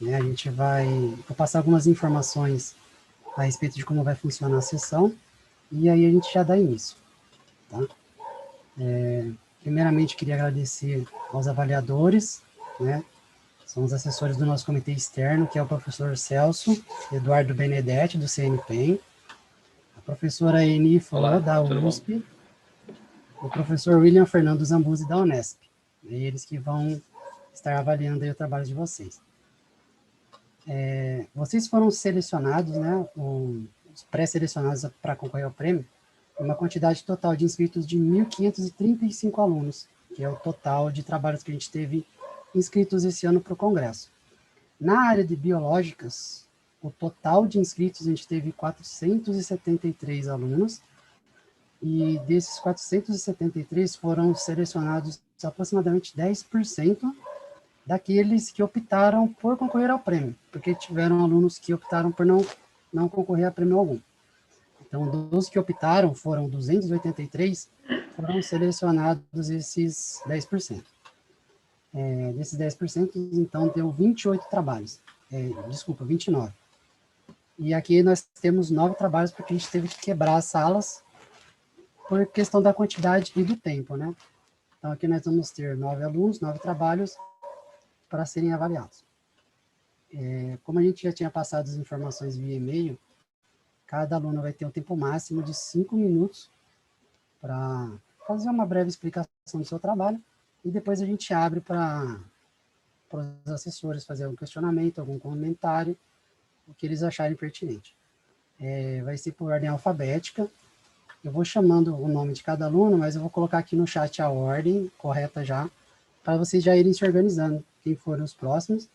né? Vou passar algumas informações a respeito de como vai funcionar a sessão, e aí a gente já dá início, tá? Primeiramente, queria agradecer aos avaliadores, né? São os assessores do nosso comitê externo, que é o professor Celso Eduardo Benedetti, do CNPEM, a professora Eni Flo, Olá, da tudo bom? USP, o professor William Fernando Zambuzzi, da Unesp. É eles que vão estar avaliando aí o trabalho de vocês. Vocês foram selecionados, né, os pré-selecionados para concorrer ao prêmio, uma quantidade total de inscritos de 1.535 alunos, que é o total de trabalhos que a gente teve inscritos esse ano para o Congresso. Na área de biológicas, o total de inscritos a gente teve 473 alunos, e desses 473 foram selecionados aproximadamente 10% daqueles que optaram por concorrer ao prêmio, porque tiveram alunos que optaram por não concorrer a prêmio algum. Então, dos que optaram, foram 283, foram selecionados esses 10%. Desses 10%, então, deu 28 trabalhos. Desculpa, 29. E aqui nós temos 9 trabalhos, porque a gente teve que quebrar as salas por questão da quantidade e do tempo, né? Então, aqui nós vamos ter 9 alunos, 9 trabalhos para serem avaliados. Como a gente já tinha passado as informações via e-mail, cada aluno vai ter um tempo máximo de 5 minutos para fazer uma breve explicação do seu trabalho, e depois a gente abre para os assessores fazer algum questionamento, algum comentário, o que eles acharem pertinente. Vai ser por ordem alfabética. Eu vou chamando o nome de cada aluno, mas eu vou colocar aqui no chat a ordem correta já, para vocês já irem se organizando, quem forem os próximos.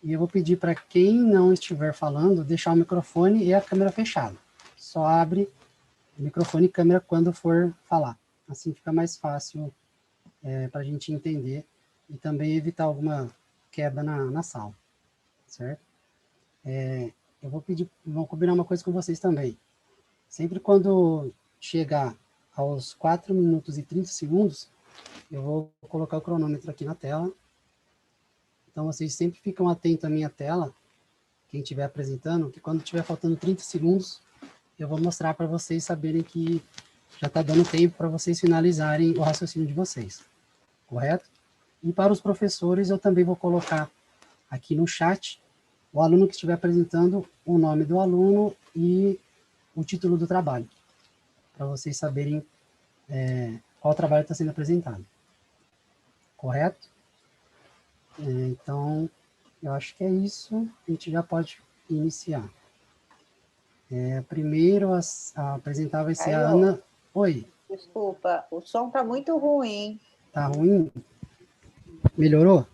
E eu vou pedir para quem não estiver falando, deixar o microfone e a câmera fechada. Só abre o microfone e câmera quando for falar. Assim fica mais fácil para a gente entender e também evitar alguma quebra na sala, certo? Eu vou combinar uma coisa com vocês também. Sempre quando chegar aos 4 minutos e 30 segundos, eu vou colocar o cronômetro aqui na tela. Então, vocês sempre ficam atentos à minha tela, quem estiver apresentando, que quando estiver faltando 30 segundos, eu vou mostrar para vocês saberem que já está dando tempo para vocês finalizarem o raciocínio de vocês, correto? E para os professores, eu também vou colocar aqui no chat o aluno que estiver apresentando, o nome do aluno e o título do trabalho, para vocês saberem qual trabalho está sendo apresentado, correto? Então, eu acho que é isso, a gente já pode iniciar. Primeiro a apresentar vai ser a Caio, Ana. Oi. Desculpa, o som está muito ruim. Tá ruim? Melhorou?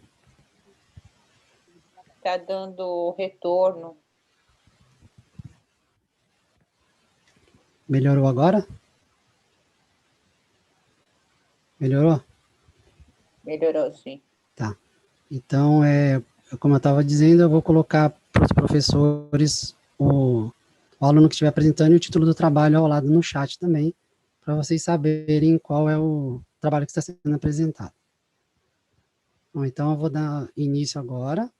Está dando retorno. Melhorou agora? Melhorou? Melhorou, sim. Tá. Então, como eu estava dizendo, eu vou colocar para os professores o aluno que estiver apresentando e o título do trabalho ao lado no chat também, para vocês saberem qual é o trabalho que está sendo apresentado. Bom, então, eu vou dar início agora.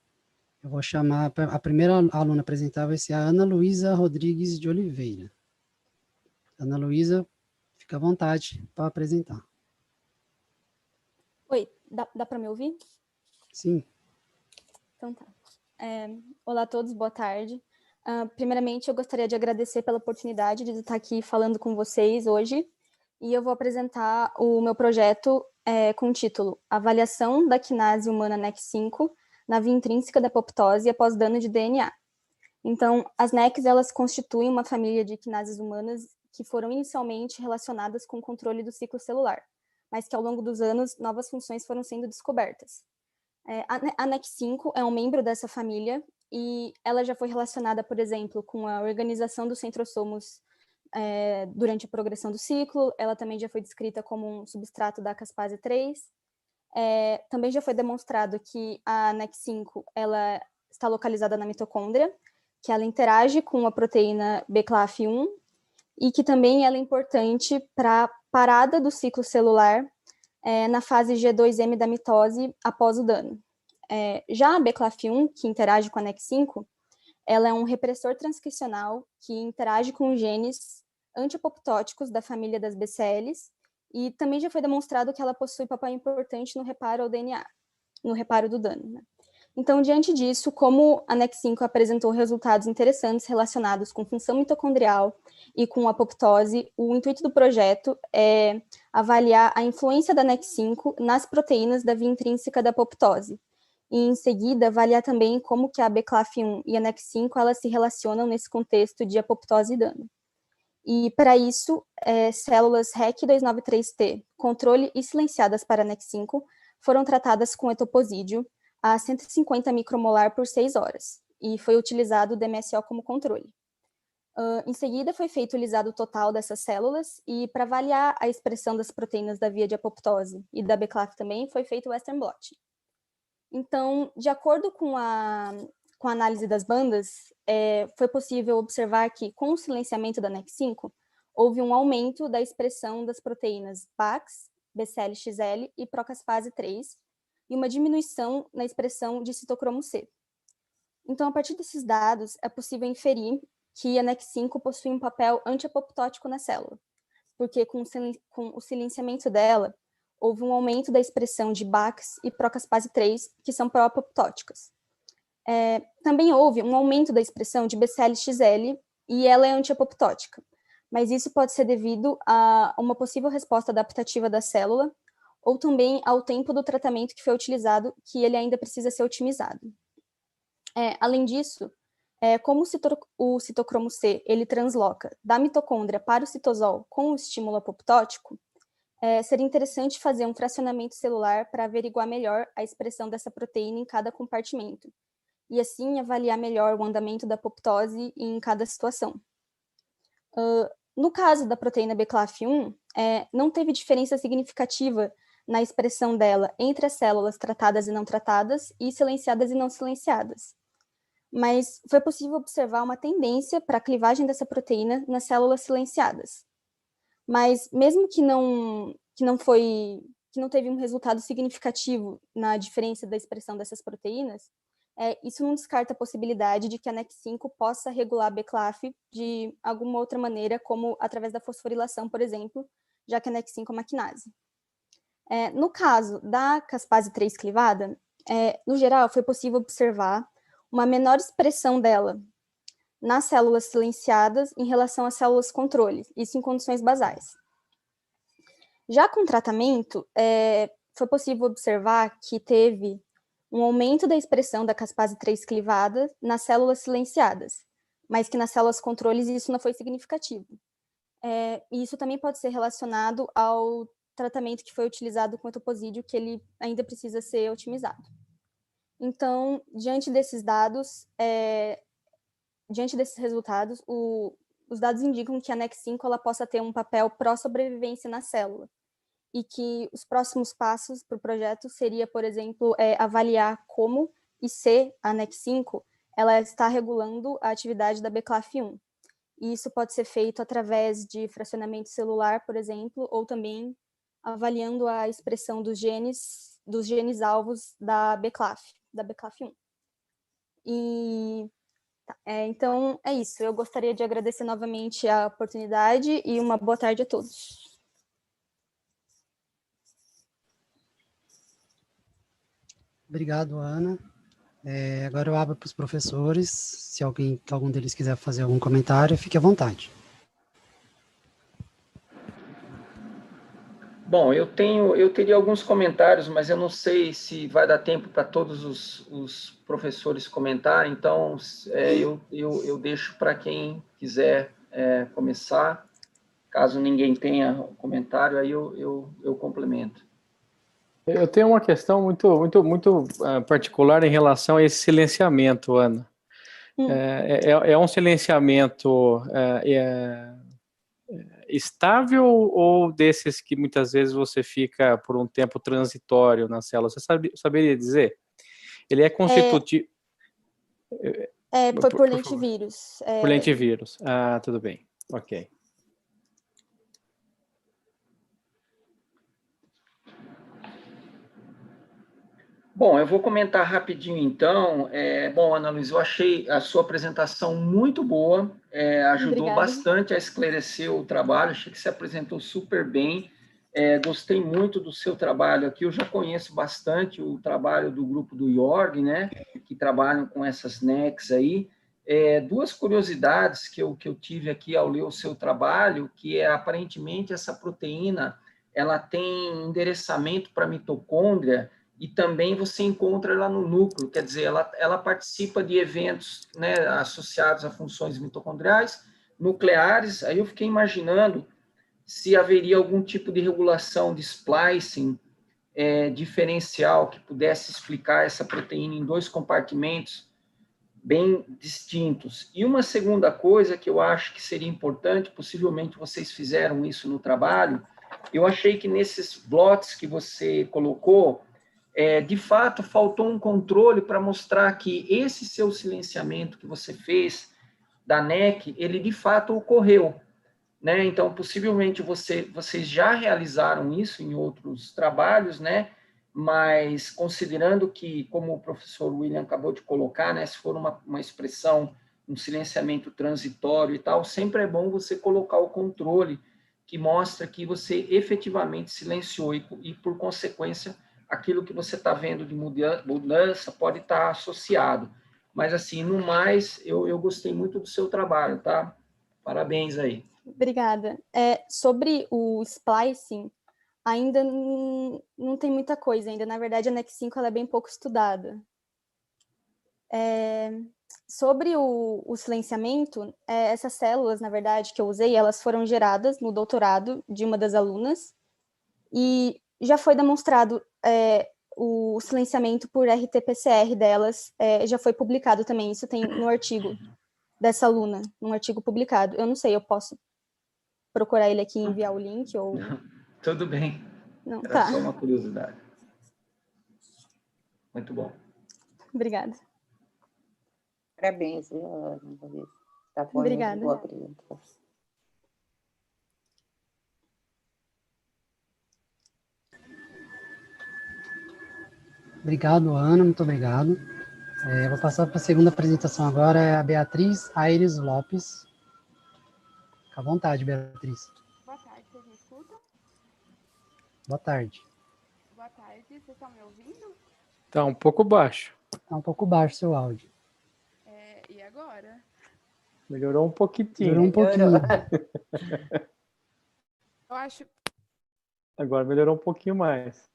Eu vou chamar, a primeira aluna a apresentar vai ser a Ana Luísa Rodrigues de Oliveira. Ana Luísa, fica à vontade para apresentar. Oi, dá para me ouvir? Sim. Então tá. Olá a todos, boa tarde. Primeiramente, eu gostaria de agradecer pela oportunidade de estar aqui falando com vocês hoje, e eu vou apresentar o meu projeto com o título Avaliação da quinase humana NEC5 na via intrínseca da apoptose após dano de DNA. Então, as NECs, elas constituem uma família de quinases humanas que foram inicialmente relacionadas com o controle do ciclo celular, mas que ao longo dos anos, novas funções foram sendo descobertas. A NEC5 é um membro dessa família e ela já foi relacionada, por exemplo, com a organização dos centrosomos durante a progressão do ciclo. Ela também já foi descrita como um substrato da caspase 3. Também já foi demonstrado que a NEC5 ela está localizada na mitocôndria, que ela interage com a proteína BCLAF1 e que também ela é importante para a parada do ciclo celular na fase G2M da mitose após o dano. Já a BCLAF1, que interage com a NEC5, ela é um repressor transcricional que interage com genes antiapoptóticos da família das BCLs, e também já foi demonstrado que ela possui papel importante no reparo ao DNA, no reparo do dano, né? Então, diante disso, como a NEC5 apresentou resultados interessantes relacionados com função mitocondrial e com apoptose, o intuito do projeto é avaliar a influência da NEC5 nas proteínas da via intrínseca da apoptose, e em seguida avaliar também como que a BCLAF1 e a NEC5 elas se relacionam nesse contexto de apoptose e dano. E para isso, células REC293T, controle e silenciadas para NEC5, foram tratadas com etoposídeo a 150 micromolar por 6 horas, e foi utilizado o DMSO como controle. Em seguida, foi feito o lisado total dessas células, e para avaliar a expressão das proteínas da via de apoptose e da BCLAF também, foi feito o Western blot. Então, de acordo com a análise das bandas, foi possível observar que, com o silenciamento da NEC5, houve um aumento da expressão das proteínas BAX, BCL-XL e procasfase 3, e uma diminuição na expressão de citocromo C. Então, a partir desses dados, é possível inferir que a NEC5 possui um papel antiapoptótico na célula, porque com o silenciamento dela, houve um aumento da expressão de BAX e procaspase 3, que são pró-apoptóticas. Também houve um aumento da expressão de BCL-XL, e ela é antiapoptótica, mas isso pode ser devido a uma possível resposta adaptativa da célula, ou também ao tempo do tratamento que foi utilizado, que ele ainda precisa ser otimizado. Além disso, como o citocromo C ele transloca da mitocôndria para o citosol com o estímulo apoptótico, seria interessante fazer um fracionamento celular para averiguar melhor a expressão dessa proteína em cada compartimento, e assim avaliar melhor o andamento da apoptose em cada situação. No caso da proteína BCLAF1, não teve diferença significativa na expressão dela entre as células tratadas e não tratadas, e silenciadas e não silenciadas. Mas foi possível observar uma tendência para a clivagem dessa proteína nas células silenciadas. Mas mesmo que não teve um resultado significativo na diferença da expressão dessas proteínas, isso não descarta a possibilidade de que a NEC5 possa regular a BCLAF de alguma outra maneira, como através da fosforilação, por exemplo, já que a NEC5 é uma quinase. No caso da caspase 3 clivada, no geral, foi possível observar uma menor expressão dela nas células silenciadas em relação às células controle, isso em condições basais. Já com tratamento, foi possível observar que teve um aumento da expressão da caspase 3 clivada nas células silenciadas, mas que nas células controles isso não foi significativo. E isso também pode ser relacionado ao tratamento que foi utilizado com o etoposídeo, que ele ainda precisa ser otimizado. Então, diante desses dados, diante desses resultados, os dados indicam que a NEC5 ela possa ter um papel pró-sobrevivência na célula, e que os próximos passos para o projeto seria, por exemplo, avaliar como e se a NEC5 ela está regulando a atividade da BCLAF1. E isso pode ser feito através de fracionamento celular, por exemplo, ou também avaliando a expressão dos genes alvos da BCLAF1. Então, é isso. Eu gostaria de agradecer novamente a oportunidade e uma boa tarde a todos. Obrigado, Ana. Agora eu abro para os professores. Se algum deles quiser fazer algum comentário, fique à vontade. Bom, eu teria alguns comentários, mas eu não sei se vai dar tempo para todos os professores comentarem, então eu deixo para quem quiser começar. Caso ninguém tenha comentário, aí eu complemento. Eu tenho uma questão muito particular em relação a esse silenciamento, Ana. É um silenciamento estável ou desses que muitas vezes você fica por um tempo transitório na célula? Você saberia dizer? Ele é constitutivo... Foi por lentivírus. Por lentivírus. Ah, tudo bem. Ok. Bom, eu vou comentar rapidinho, então. Bom, Ana Luísa, eu achei a sua apresentação muito boa, ajudou Obrigada. bastante a esclarecer o trabalho, achei que você apresentou super bem, gostei muito do seu trabalho aqui, eu já conheço bastante o trabalho do grupo do IORG, né, que trabalham com essas NECs aí. Duas curiosidades que eu tive aqui ao ler o seu trabalho, que aparentemente essa proteína, ela tem endereçamento para mitocôndria, e também você encontra ela no núcleo, quer dizer, ela participa de eventos, né, associados a funções mitocondriais, nucleares. Aí eu fiquei imaginando se haveria algum tipo de regulação de splicing diferencial que pudesse explicar essa proteína em dois compartimentos bem distintos. E uma segunda coisa que eu acho que seria importante, possivelmente vocês fizeram isso no trabalho, eu achei que nesses blots que você colocou, de fato, faltou um controle para mostrar que esse seu silenciamento que você fez da NEC, ele de fato ocorreu, né? Então, possivelmente vocês já realizaram isso em outros trabalhos, né? Mas considerando que, como o professor William acabou de colocar, né, se for uma expressão, um silenciamento transitório e tal, sempre é bom você colocar o controle que mostra que você efetivamente silenciou e por consequência, aquilo que você está vendo de mudança pode estar associado. Mas, assim, no mais, eu gostei muito do seu trabalho, tá? Parabéns aí. Obrigada. Sobre o splicing, ainda não tem muita coisa ainda. Na verdade, a NEC5 ela é bem pouco estudada. Sobre o silenciamento, essas células, na verdade, que eu usei, elas foram geradas no doutorado de uma das alunas e já foi demonstrado o silenciamento por RT-PCR delas, já foi publicado também, isso tem no artigo dessa aluna, num artigo publicado. Eu não sei, eu posso procurar ele aqui e enviar o link ou... Tudo bem. Não, Era tá. só uma curiosidade. Muito bom. Obrigada. Parabéns, viu, Ana Luísa? Tá bom, Obrigada. boa apresentação. Obrigado, Ana, muito obrigado. Vou passar para a segunda apresentação agora, é a Beatriz Aires Lopes. Fica à vontade, Beatriz. Boa tarde, vocês me escutam? Boa tarde. Boa tarde, vocês estão me ouvindo? Tá um pouco baixo. Está um pouco baixo o seu áudio. E agora? Melhorou um pouquinho. Melhorou um pouquinho. Eu acho... Agora melhorou um pouquinho mais.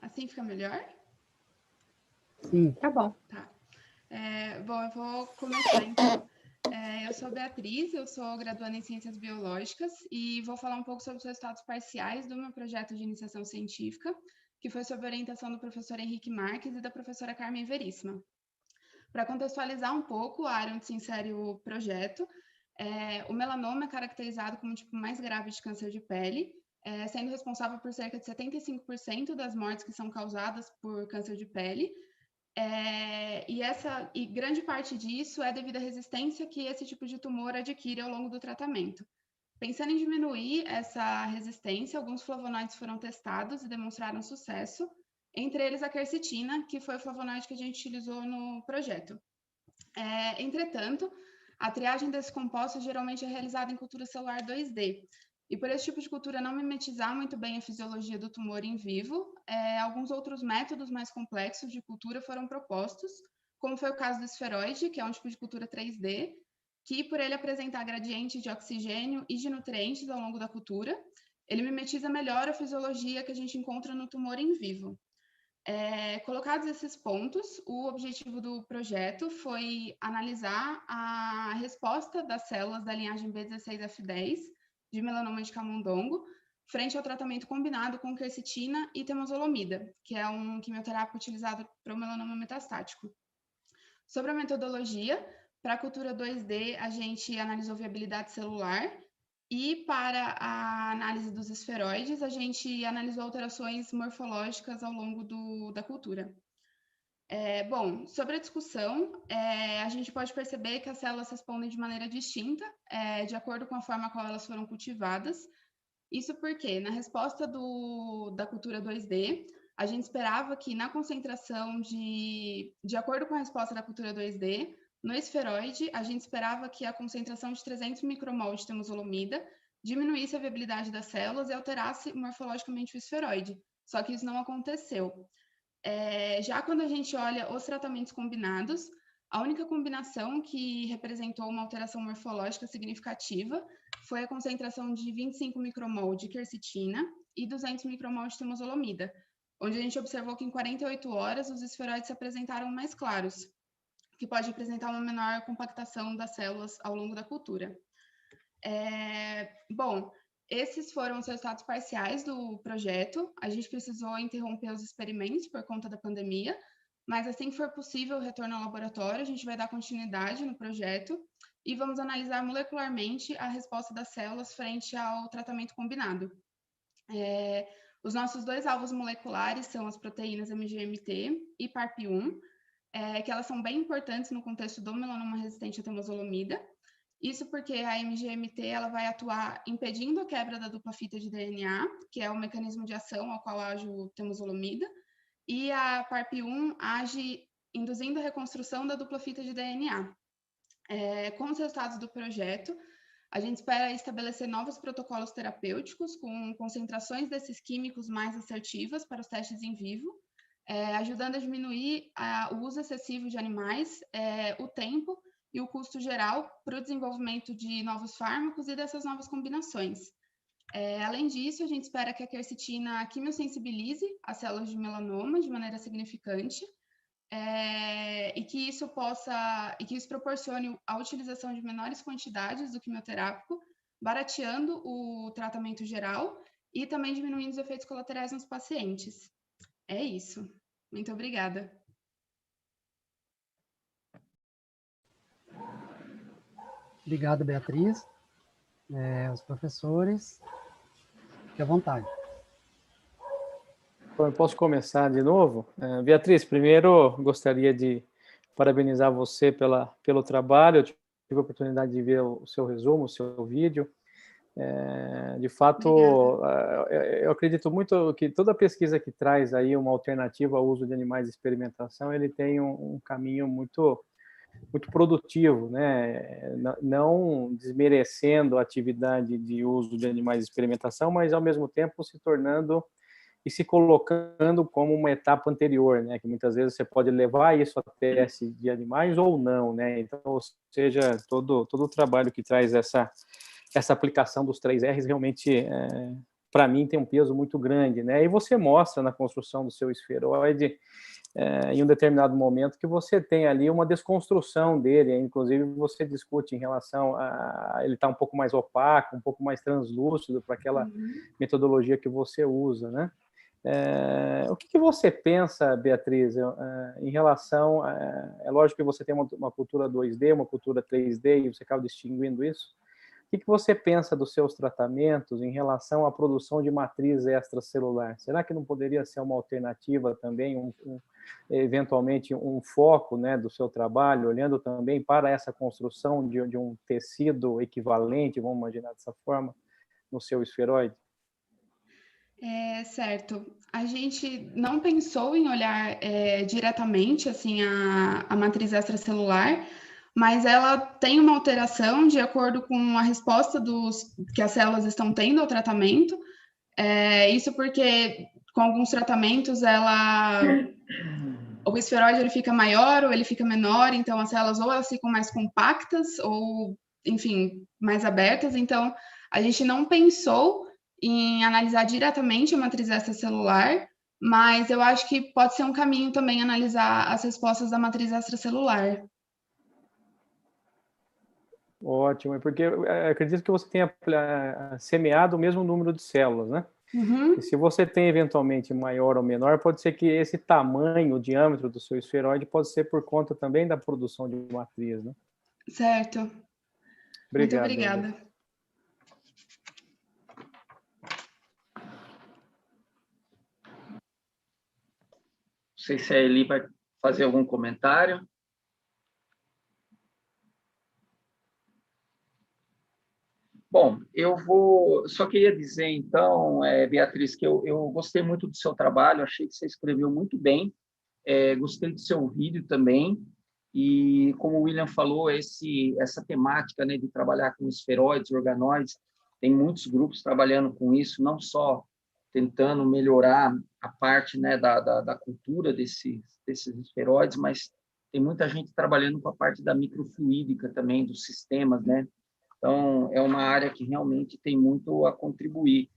Assim fica melhor? Sim. Tá bom. Tá. Bom, eu vou começar então. Eu sou Beatriz, eu sou graduanda em Ciências Biológicas e vou falar um pouco sobre os resultados parciais do meu projeto de iniciação científica, que foi sob orientação do professor Henrique Marques e da professora Carmen Veríssima. Para contextualizar um pouco a área onde se insere o projeto, o melanoma é caracterizado como o tipo mais grave de câncer de pele, sendo responsável por cerca de 75% das mortes que são causadas por câncer de pele, e grande parte disso é devido à resistência que esse tipo de tumor adquire ao longo do tratamento. Pensando em diminuir essa resistência, alguns flavonoides foram testados e demonstraram sucesso, entre eles a quercetina, que foi o flavonoide que a gente utilizou no projeto. Entretanto, a triagem desse composto geralmente é realizada em cultura celular 2D, e por esse tipo de cultura não mimetizar muito bem a fisiologia do tumor em vivo, alguns outros métodos mais complexos de cultura foram propostos, como foi o caso do esferoide, que é um tipo de cultura 3D, que por ele apresentar gradiente de oxigênio e de nutrientes ao longo da cultura, ele mimetiza melhor a fisiologia que a gente encontra no tumor em vivo. Colocados esses pontos, o objetivo do projeto foi analisar a resposta das células da linhagem B16F10 de melanoma de camundongo frente ao tratamento combinado com quercetina e temozolomida, que é um quimioterápico utilizado para o melanoma metastático. Sobre a metodologia, para a cultura 2D, a gente analisou viabilidade celular e para a análise dos esferoides, a gente analisou alterações morfológicas ao longo da cultura. Bom, sobre a discussão, a gente pode perceber que as células respondem de maneira distinta, de acordo com a forma a qual elas foram cultivadas. Isso porque, na resposta da cultura 2D, a gente esperava que na concentração de acordo com a resposta da cultura 2D, no esferoide, a gente esperava que a concentração de 300 micromol de temozolomida diminuísse a viabilidade das células e alterasse morfologicamente o esferoide. Só que isso não aconteceu. Já quando a gente olha os tratamentos combinados, a única combinação que representou uma alteração morfológica significativa foi a concentração de 25 micromol de quercetina e 200 micromol de temozolomida, onde a gente observou que em 48 horas os esferoides se apresentaram mais claros, que pode representar uma menor compactação das células ao longo da cultura. Bom, esses foram os resultados parciais do projeto. A gente precisou interromper os experimentos por conta da pandemia, mas assim que for possível o retorno ao laboratório, a gente vai dar continuidade no projeto e vamos analisar molecularmente a resposta das células frente ao tratamento combinado. Os nossos 2 alvos moleculares são as proteínas MGMT e PARP1, que elas são bem importantes no contexto do melanoma resistente à temozolomida. Isso porque a MGMT ela vai atuar impedindo a quebra da dupla fita de DNA, que é o mecanismo de ação ao qual age o temozolomida, e a PARP1 age induzindo a reconstrução da dupla fita de DNA. Com os resultados do projeto, a gente espera estabelecer novos protocolos terapêuticos com concentrações desses químicos mais assertivas para os testes em vivo, ajudando a diminuir o uso excessivo de animais, o tempo e o custo geral para o desenvolvimento de novos fármacos e dessas novas combinações. Além disso, a gente espera que a quercetina quimiosensibilize as células de melanoma de maneira significante, e que isso proporcione a utilização de menores quantidades do quimioterápico, barateando o tratamento geral e também diminuindo os efeitos colaterais nos pacientes. É isso. Muito obrigada. Obrigado, Beatriz. Os professores, fique à vontade. Bom, eu posso começar de novo? Beatriz, primeiro gostaria de parabenizar você pelo trabalho. Eu tive a oportunidade de ver o seu resumo, o seu vídeo. De fato, eu acredito muito que toda pesquisa que traz aí uma alternativa ao uso de animais de experimentação, ele tem um caminho muito produtivo, né? Não desmerecendo a atividade de uso de animais de experimentação, mas ao mesmo tempo se tornando e se colocando como uma etapa anterior, né? Que muitas vezes você pode levar isso a teste de animais ou não, né? Então, ou seja, todo o trabalho que traz essa aplicação dos 3 R's realmente, para mim, tem um peso muito grande, né? E você mostra na construção do seu esferoide, em um determinado momento, que você tem ali uma desconstrução dele, inclusive você discute em relação a ele estar um pouco mais opaco, um pouco mais translúcido para aquela metodologia que você usa, né? O que você pensa, Beatriz, em relação é lógico que você tem uma cultura 2D, uma cultura 3D, e você acaba distinguindo isso. O que você pensa dos seus tratamentos em relação à produção de matriz extracelular? Será que não poderia ser uma alternativa também, eventualmente um foco, né, do seu trabalho, olhando também para essa construção de um tecido equivalente, vamos imaginar dessa forma, no seu esferoide? Certo. A gente não pensou em olhar diretamente assim, a matriz extracelular, mas ela tem uma alteração de acordo com a resposta que as células estão tendo ao tratamento. Isso porque, com alguns tratamentos, o esferoide ele fica maior ou ele fica menor, então as células ou elas ficam mais compactas ou, enfim, mais abertas. Então, a gente não pensou em analisar diretamente a matriz extracelular, mas eu acho que pode ser um caminho também analisar as respostas da matriz extracelular. Ótimo, porque eu acredito que você tenha semeado o mesmo número de células, né? E se você tem eventualmente maior ou menor, pode ser que esse tamanho, o diâmetro do seu esferoide pode ser por conta também da produção de matriz, né? Certo. Obrigado. Muito obrigada. Não sei se a Eli vai fazer algum comentário. Bom, só queria dizer, então, Beatriz, que eu gostei muito do seu trabalho, achei que você escreveu muito bem, gostei do seu vídeo também, e como o William falou, essa temática, né, de trabalhar com esferoides, organoides, tem muitos grupos trabalhando com isso, não só tentando melhorar a parte, né, da cultura desses esferoides, mas tem muita gente trabalhando com a parte da microfluídica também, dos sistemas, né? Então, é uma área que realmente tem muito a contribuir.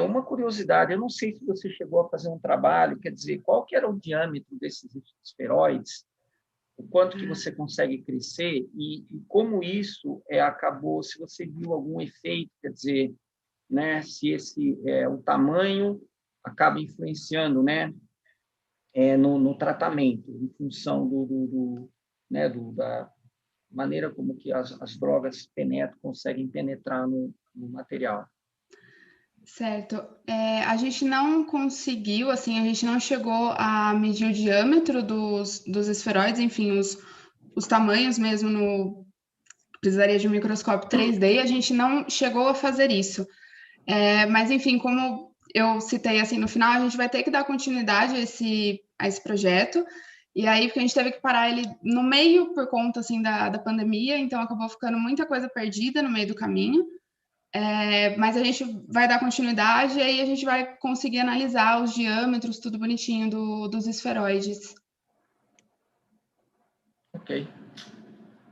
Uma curiosidade, eu não sei se você chegou a fazer um trabalho, quer dizer, qual que era o diâmetro desses esferoides, o quanto que você consegue crescer e como isso acabou, se você viu algum efeito, quer dizer, né, se o tamanho acaba influenciando, né, no tratamento, em função né, da maneira como que as drogas conseguem penetrar no material. Certo. A gente não conseguiu, assim, a gente não chegou a medir o diâmetro dos esferoides, enfim, os tamanhos mesmo precisaria de um microscópio 3D, e a gente não chegou a fazer isso. Mas, enfim, como eu citei assim no final, a gente vai ter que dar continuidade a esse projeto. E aí, porque a gente teve que parar ele no meio por conta assim da pandemia, então acabou ficando muita coisa perdida no meio do caminho. Mas a gente vai dar continuidade e aí a gente vai conseguir analisar os diâmetros, tudo bonitinho dos esferoides. Ok.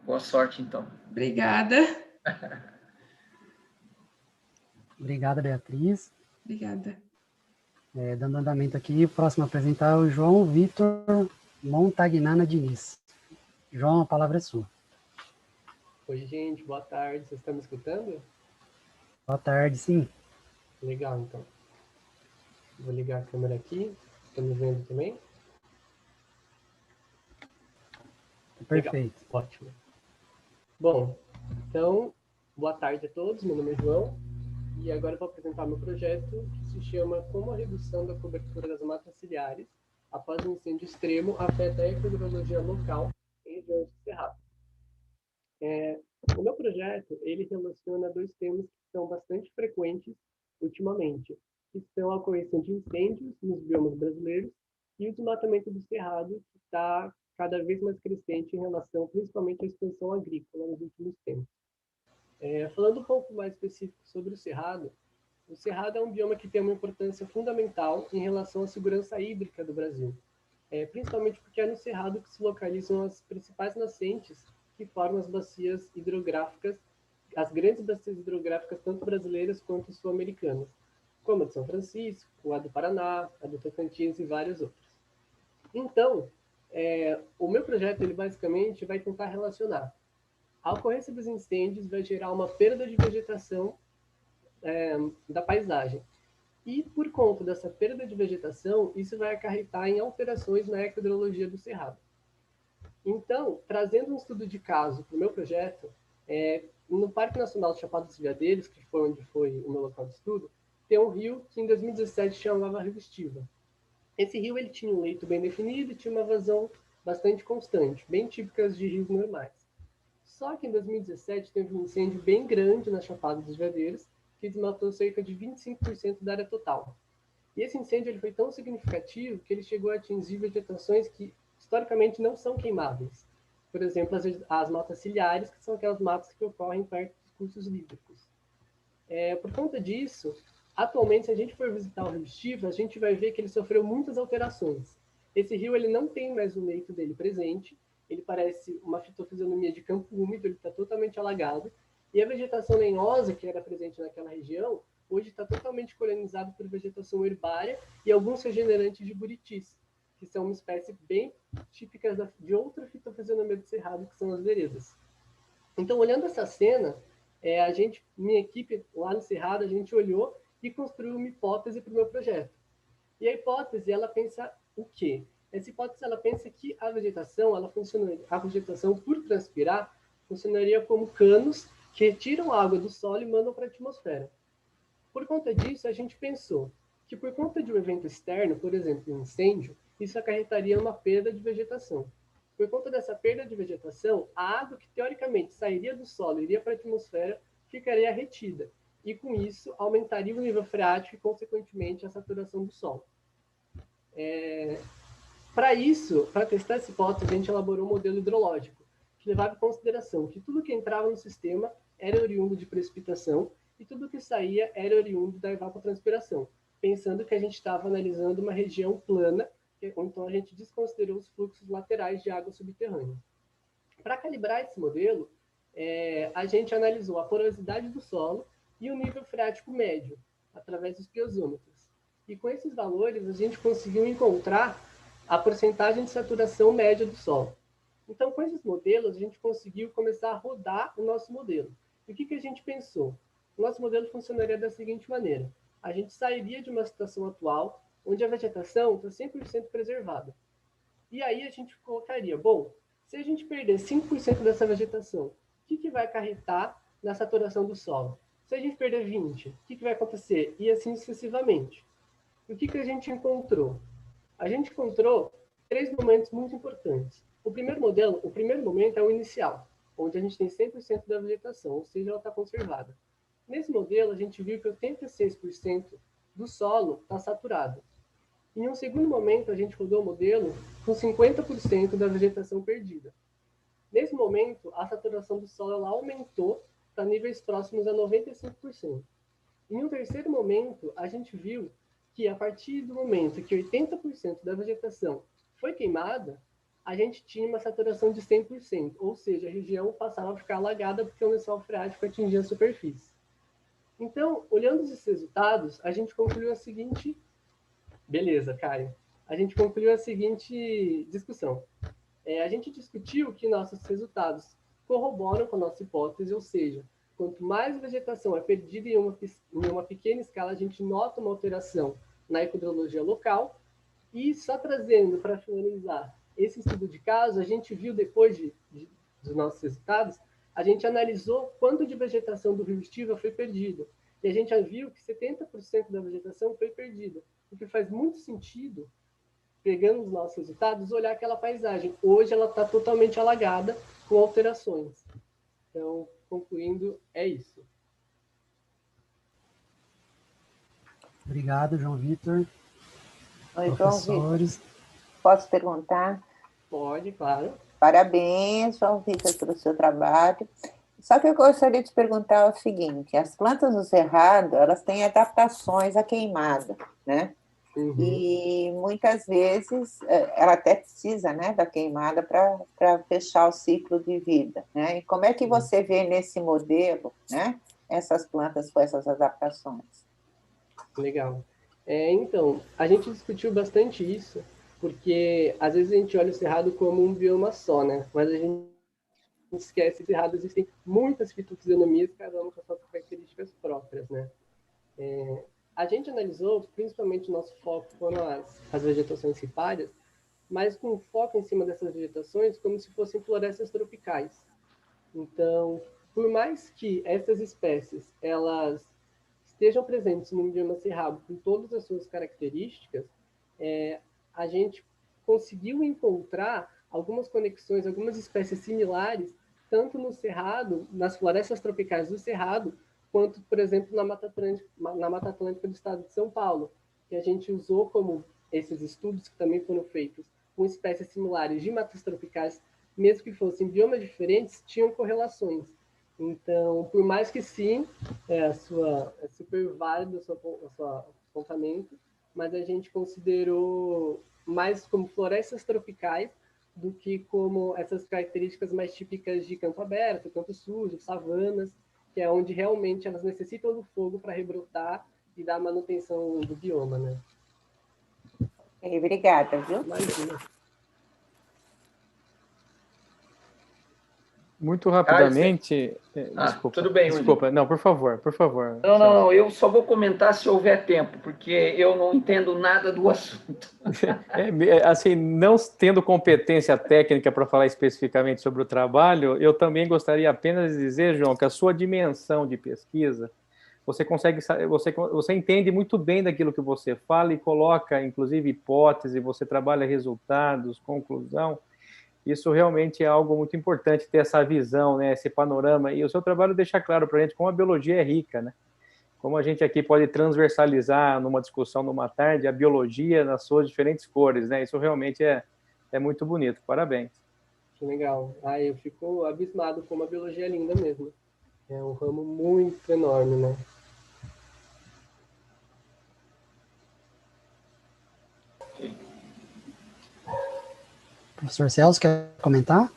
Boa sorte, então. Obrigada. Obrigada, Beatriz. Obrigada. Dando andamento aqui, o próximo a apresentar é o João Vitor Montagnana Diniz. João, a palavra é sua. Oi, gente, boa tarde. Vocês estão me escutando? Boa tarde, sim. Legal, então. Vou ligar a câmera aqui. Estão me vendo também? Perfeito. Legal. Ótimo. Bom, então, boa tarde a todos. Meu nome é João e agora eu vou apresentar meu projeto que se chama Como a redução da cobertura das matas ciliares após um incêndio extremo afeta a epidemiologia local em regiões de cerrado. O meu projeto, ele relaciona dois temas que são bastante frequentes ultimamente, que são a ocorrência de incêndios nos biomas brasileiros e o desmatamento do cerrado, que está cada vez mais crescente em relação principalmente à expansão agrícola nos últimos tempos. Falando um pouco mais específico sobre o cerrado é um bioma que tem uma importância fundamental em relação à segurança hídrica do Brasil, principalmente porque é no cerrado que se localizam as principais nascentes que formam as bacias hidrográficas, as grandes bacias hidrográficas, tanto brasileiras quanto sul-americanas, como a de São Francisco, a do Paraná, a do Tocantins e várias outras. Então, o meu projeto, ele basicamente vai tentar relacionar. A ocorrência dos incêndios vai gerar uma perda de vegetação da paisagem. E, por conta dessa perda de vegetação, isso vai acarretar em alterações na ecodrologia do cerrado. Então, trazendo um estudo de caso para o meu projeto, no Parque Nacional de Chapada dos Veadeiros, que foi onde foi o meu local de estudo, tem um rio que em 2017 chamava Rio Estiva. Esse rio ele tinha um leito bem definido e tinha uma vazão bastante constante, bem típicas de rios normais. Só que em 2017 teve um incêndio bem grande na Chapada dos Veadeiros, que desmatou cerca de 25% da área total. E esse incêndio ele foi tão significativo que ele chegou a atingir vegetações que historicamente não são queimáveis. Por exemplo, as matas ciliares, que são aquelas matas que ocorrem perto dos cursos hídricos. Por conta disso, atualmente, se a gente for visitar o Rio Estiva, a gente vai ver que ele sofreu muitas alterações. Esse rio ele não tem mais o leito dele presente, ele parece uma fitofisionomia de campo úmido, ele está totalmente alagado, e a vegetação lenhosa que era presente naquela região, hoje está totalmente colonizada por vegetação herbárea e alguns regenerantes de buritis, que são uma espécie bem típica de outra fitofisionomia do cerrado, que são as veredas. Então, olhando essa cena, minha equipe lá no cerrado, a gente olhou e construiu uma hipótese para o meu projeto. E a hipótese, ela pensa o quê? Essa hipótese, ela pensa que a vegetação, por transpirar, funcionaria como canos que retiram a água do solo e mandam para a atmosfera. Por conta disso, a gente pensou que por conta de um evento externo, por exemplo, um incêndio, isso acarretaria uma perda de vegetação. Por conta dessa perda de vegetação, a água que teoricamente sairia do solo e iria para a atmosfera ficaria retida, e com isso aumentaria o nível freático e, consequentemente, a saturação do solo. Para isso, para testar essa hipótese, a gente elaborou um modelo hidrológico, que levava em consideração que tudo que entrava no sistema era oriundo de precipitação e tudo que saía era oriundo da evapotranspiração, pensando que a gente estava analisando uma região plana, então a gente desconsiderou os fluxos laterais de água subterrânea. Para calibrar esse modelo, a gente analisou a porosidade do solo e o nível freático médio, através dos piozômetros. E com esses valores, a gente conseguiu encontrar a porcentagem de saturação média do solo. Então, com esses modelos, a gente conseguiu começar a rodar o nosso modelo. E o que a gente pensou? O nosso modelo funcionaria da seguinte maneira. A gente sairia de uma situação atual, onde a vegetação está 100% preservada. E aí a gente colocaria, bom, se a gente perder 5% dessa vegetação, o que vai acarretar na saturação do solo? Se a gente perder 20%, o que vai acontecer? E assim sucessivamente. E o que a gente encontrou? A gente encontrou 3 momentos muito importantes. O primeiro momento é o inicial, onde a gente tem 100% da vegetação, ou seja, ela está conservada. Nesse modelo, a gente viu que 86% do solo está saturado. Em um segundo momento, a gente rodou o modelo com 50% da vegetação perdida. Nesse momento, a saturação do solo ela aumentou para níveis próximos a 95%. Em um terceiro momento, a gente viu que a partir do momento que 80% da vegetação foi queimada, a gente tinha uma saturação de 100%, ou seja, a região passava a ficar alagada porque o lençol freático atingia a superfície. Então, olhando esses resultados, a gente concluiu a seguinte... Beleza, Caio. A gente concluiu a seguinte discussão. A gente discutiu que nossos resultados corroboram com a nossa hipótese, ou seja, quanto mais vegetação é perdida em uma pequena escala, a gente nota uma alteração na ecodrologia local. E só trazendo para finalizar esse estudo de caso, a gente viu depois dos nossos resultados, a gente analisou quanto de vegetação do rio Estiva foi perdido. E a gente já viu que 70% da vegetação foi perdida. O que faz muito sentido, pegando os nossos resultados, olhar aquela paisagem. Hoje ela está totalmente alagada, com alterações. Então, concluindo, é isso. Obrigado, João Vitor. Oi, Professores. João Vitor. Posso perguntar? Pode, claro. Parabéns, João Vitor, pelo seu trabalho. Só que eu gostaria de perguntar o seguinte, as plantas do cerrado, elas têm adaptações à queimada, né? Uhum. E muitas vezes ela até precisa, né, da queimada para fechar o ciclo de vida, né? E como é que você vê nesse modelo, né, essas plantas com essas adaptações? Legal. Então, a gente discutiu bastante isso, porque às vezes a gente olha o cerrado como um bioma só, né? Mas a gente esquece que no cerrado existem muitas fitofisionomias, cada uma com suas características próprias, né? A gente analisou, principalmente o nosso foco foram as vegetações ripárias, mas com foco em cima dessas vegetações como se fossem florestas tropicais. Então, por mais que essas espécies elas estejam presentes no bioma cerrado com todas as suas características, a gente conseguiu encontrar algumas conexões, algumas espécies similares, tanto no cerrado, nas florestas tropicais do cerrado, quanto, por exemplo, na Mata Atlântica do estado de São Paulo, que a gente usou como esses estudos que também foram feitos com espécies similares de matas tropicais, mesmo que fossem biomas diferentes, tinham correlações. Então, por mais que sim, é super válido o seu apontamento, mas a gente considerou mais como florestas tropicais do que como essas características mais típicas de campo aberto, campo sujo, savanas, que é onde realmente elas necessitam do fogo para rebrotar e dar manutenção do bioma, né? Obrigada, viu? Imagina. Muito rapidamente... Desculpa, tudo bem, desculpa. Não, por favor. Não, eu só vou comentar se houver tempo, porque eu não entendo nada do assunto. Assim, não tendo competência técnica para falar especificamente sobre o trabalho, eu também gostaria apenas de dizer, João, que a sua dimensão de pesquisa, você entende muito bem daquilo que você fala e coloca, inclusive, hipótese, você trabalha resultados, conclusão. Isso realmente é algo muito importante, ter essa visão, né, esse panorama, e o seu trabalho deixa claro para a gente como a biologia é rica, né? Como a gente aqui pode transversalizar numa discussão, numa tarde, a biologia nas suas diferentes cores, né? Isso realmente é muito bonito. Parabéns. Que legal. Eu fico abismado como a biologia é linda mesmo. É um ramo muito enorme, né? Professor Celso, quer comentar?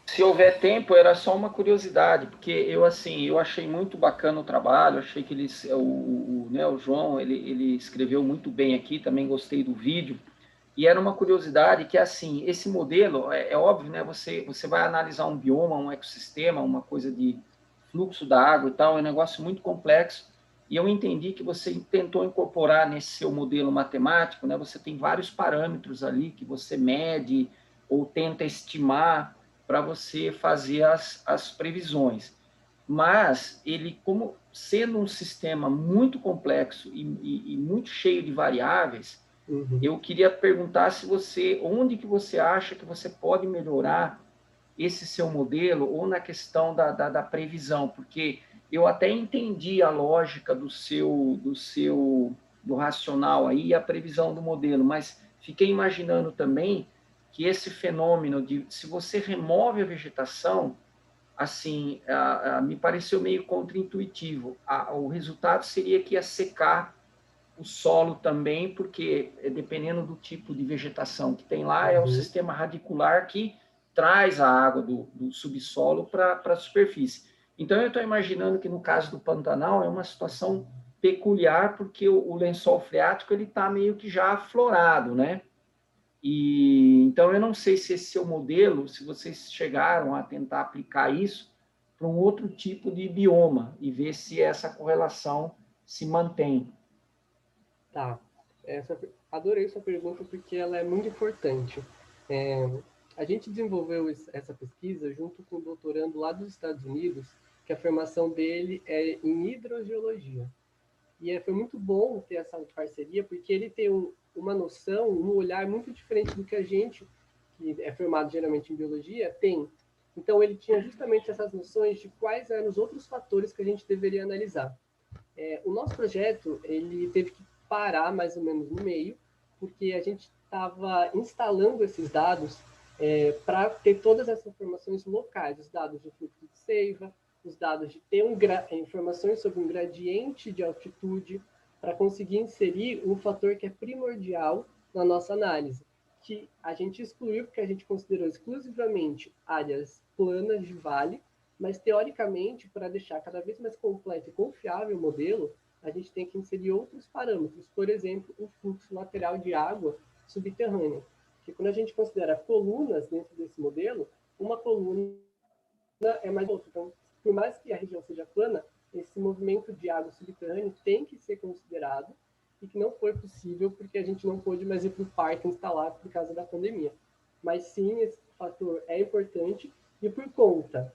Se houver tempo, era só uma curiosidade, porque eu achei muito bacana o trabalho, achei que o João, ele escreveu muito bem aqui, também gostei do vídeo, e era uma curiosidade que, assim, esse modelo, é óbvio, né, você vai analisar um bioma, um ecossistema, uma coisa de fluxo da água e tal, é um negócio muito complexo, e eu entendi que você tentou incorporar nesse seu modelo matemático, né, você tem vários parâmetros ali que você mede ou tenta estimar para você fazer as previsões. Mas ele, como sendo um sistema muito complexo e muito cheio de variáveis, eu queria perguntar se onde que você acha que você pode melhorar esse seu modelo ou na questão da previsão, porque eu até entendi a lógica do racional aí, a previsão do modelo, mas fiquei imaginando também que esse fenômeno se você remove a vegetação, assim, me pareceu meio contraintuitivo. O resultado seria que ia secar o solo também, porque dependendo do tipo de vegetação que tem lá, é o sistema radicular que traz a água do subsolo para a superfície. Então, eu estou imaginando que no caso do Pantanal é uma situação peculiar, porque o lençol freático ele está meio que já aflorado, né? E então eu não sei se esse seu modelo, se vocês chegaram a tentar aplicar isso para um outro tipo de bioma e ver se essa correlação se mantém. Tá. Adorei sua pergunta porque ela é muito importante. A gente desenvolveu essa pesquisa junto com um doutorando lá dos Estados Unidos, que a formação dele é em hidrogeologia. E foi muito bom ter essa parceria, porque ele tem uma noção, um olhar muito diferente do que a gente, que é formado geralmente em biologia, tem. Então, ele tinha justamente essas noções de quais eram os outros fatores que a gente deveria analisar. O nosso projeto, ele teve que parar mais ou menos no meio, porque a gente estava instalando esses dados para ter todas essas informações locais, os dados de fluxo de seiva, os dados de ter informações sobre um gradiente de altitude, para conseguir inserir um fator que é primordial na nossa análise, que a gente excluiu porque a gente considerou exclusivamente áreas planas de vale, mas teoricamente, para deixar cada vez mais completo e confiável o modelo, a gente tem que inserir outros parâmetros, por exemplo, o fluxo lateral de água subterrânea, que quando a gente considera colunas dentro desse modelo, uma coluna é mais outra. Então, por mais que a região seja plana, esse movimento de água subterrânea tem que ser considerado e que não foi possível porque a gente não pôde mais ir para o parque instalar por causa da pandemia. Mas sim, esse fator é importante e por conta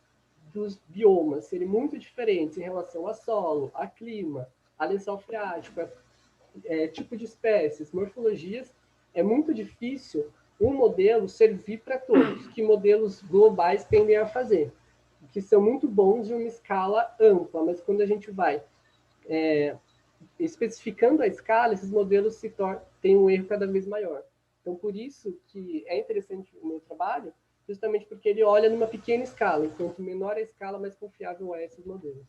dos biomas serem muito diferentes em relação a solo, a clima, a lençol freático, tipo de espécies, morfologias, é muito difícil um modelo servir para todos, que modelos globais tendem a fazer, que são muito bons em uma escala ampla, mas quando a gente vai especificando a escala, esses modelos têm um erro cada vez maior. Então, por isso que é interessante o meu trabalho, justamente porque ele olha numa pequena escala, enquanto menor a escala, mais confiável é esses modelos.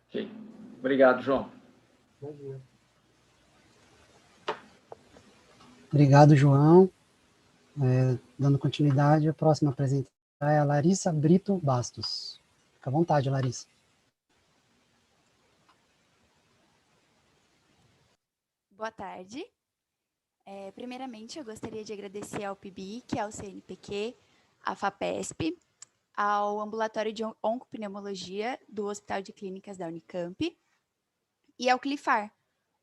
Ok. Obrigado, João. Imagina. Obrigado, João. Dando continuidade, a próxima apresentação é a Larissa Brito Bastos. Fica à vontade, Larissa. Boa tarde. Primeiramente, eu gostaria de agradecer ao PIBIC, ao CNPq, à FAPESP, ao Ambulatório de Oncopneumologia do Hospital de Clínicas da Unicamp e ao CLIFAR,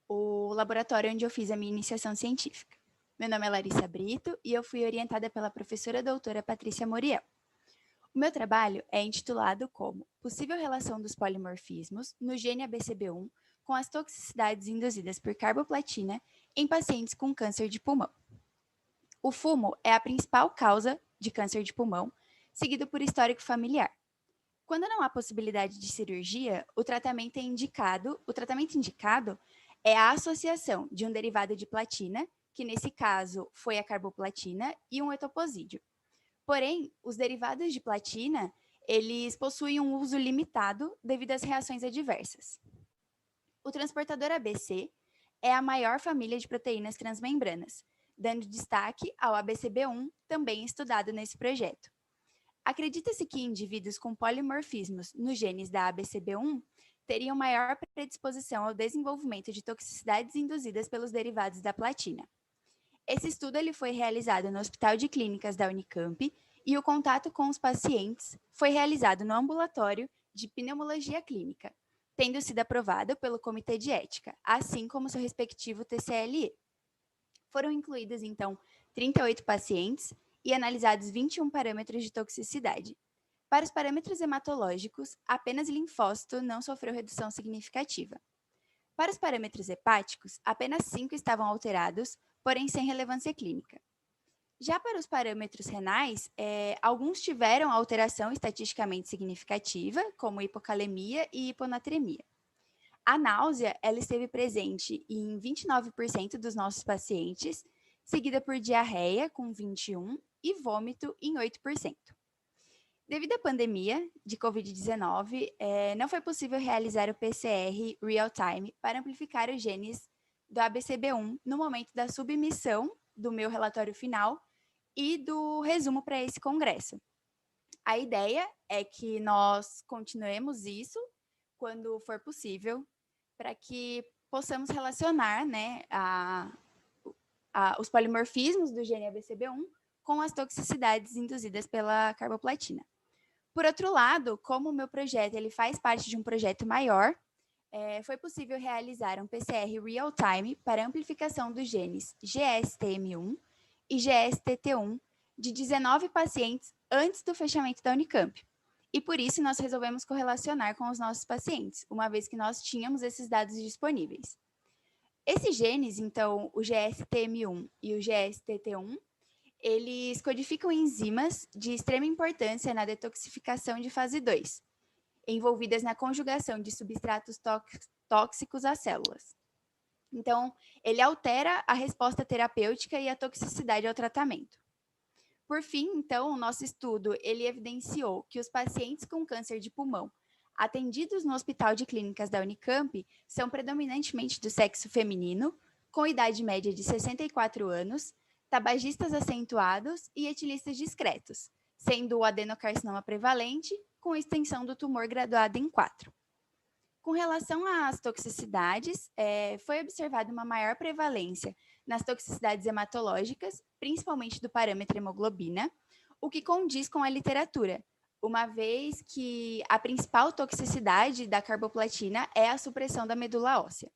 o laboratório onde eu fiz a minha iniciação científica. Meu nome é Larissa Brito e eu fui orientada pela professora doutora Patrícia Moriel. O meu trabalho é intitulado como Possível relação dos polimorfismos no gene ABCB1 com as toxicidades induzidas por carboplatina em pacientes com câncer de pulmão. O fumo é a principal causa de câncer de pulmão, seguido por histórico familiar. Quando não há possibilidade de cirurgia, o tratamento indicado é a associação de um derivado de platina, que nesse caso foi a carboplatina, e um etoposídeo. Porém, os derivados de platina, eles possuem um uso limitado devido às reações adversas. O transportador ABC é a maior família de proteínas transmembranas, dando destaque ao ABCB1, também estudado nesse projeto. Acredita-se que indivíduos com polimorfismos nos genes da ABCB1 teriam maior predisposição ao desenvolvimento de toxicidades induzidas pelos derivados da platina. Esse estudo ele foi realizado no Hospital de Clínicas da Unicamp e o contato com os pacientes foi realizado no ambulatório de pneumologia clínica, tendo sido aprovado pelo Comitê de Ética, assim como seu respectivo TCLE. Foram incluídos, então, 38 pacientes e analisados 21 parâmetros de toxicidade. Para os parâmetros hematológicos, apenas linfócito não sofreu redução significativa. Para os parâmetros hepáticos, apenas 5 estavam alterados, porém sem relevância clínica. Já para os parâmetros renais, alguns tiveram alteração estatisticamente significativa, como hipocalemia e hiponatremia. A náusea, ela esteve presente em 29% dos nossos pacientes, seguida por diarreia, com 21%, e vômito, em 8%. Devido à pandemia de Covid-19, não foi possível realizar o PCR real-time para amplificar os genes do ABCB1 no momento da submissão do meu relatório final e do resumo para esse congresso. A ideia é que nós continuemos isso quando for possível, para que possamos relacionar, né, os polimorfismos do gene ABCB1 com as toxicidades induzidas pela carboplatina. Por outro lado, como o meu projeto ele faz parte de um projeto maior, foi possível realizar um PCR real-time para amplificação dos genes GSTM1 e GSTT1 de 19 pacientes antes do fechamento da Unicamp. E por isso nós resolvemos correlacionar com os nossos pacientes, uma vez que nós tínhamos esses dados disponíveis. Esses genes, então, o GSTM1 e o GSTT1, eles codificam enzimas de extrema importância na detoxificação de fase 2, envolvidas na conjugação de substratos tóxicos às células. Então, ele altera a resposta terapêutica e a toxicidade ao tratamento. Por fim, então, o nosso estudo ele evidenciou que os pacientes com câncer de pulmão atendidos no Hospital de Clínicas da Unicamp são predominantemente do sexo feminino, com idade média de 64 anos, tabagistas acentuados e etilistas discretos, sendo o adenocarcinoma prevalente, com extensão do tumor graduada em 4. Com relação às toxicidades, foi observada uma maior prevalência nas toxicidades hematológicas, principalmente do parâmetro hemoglobina, o que condiz com a literatura, uma vez que a principal toxicidade da carboplatina é a supressão da medula óssea.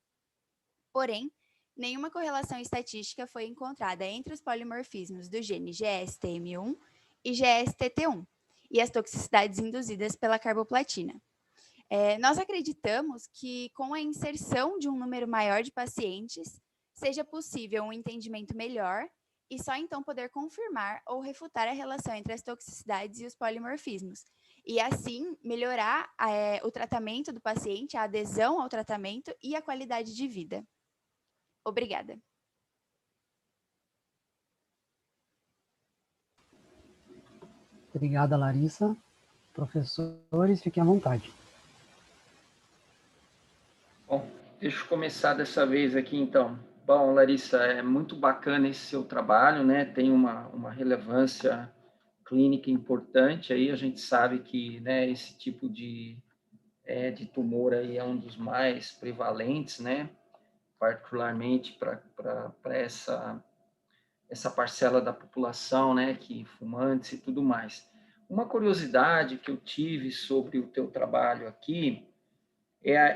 Porém, nenhuma correlação estatística foi encontrada entre os polimorfismos do gene GSTM1 e GSTT1 e as toxicidades induzidas pela carboplatina. Nós acreditamos que, com a inserção de um número maior de pacientes, seja possível um entendimento melhor e só então poder confirmar ou refutar a relação entre as toxicidades e os polimorfismos, e assim melhorar o tratamento do paciente, a adesão ao tratamento e a qualidade de vida. Obrigada. Obrigada, Larissa. Professores, fiquem à vontade. Bom, deixa eu começar dessa vez aqui, então. Bom, Larissa, é muito bacana esse seu trabalho, né? Tem uma relevância clínica importante aí. A gente sabe que, né, esse tipo de tumor aí é um dos mais prevalentes, né? Particularmente para essa parcela da população, né? Que fumantes e tudo mais. Uma curiosidade que eu tive sobre o teu trabalho aqui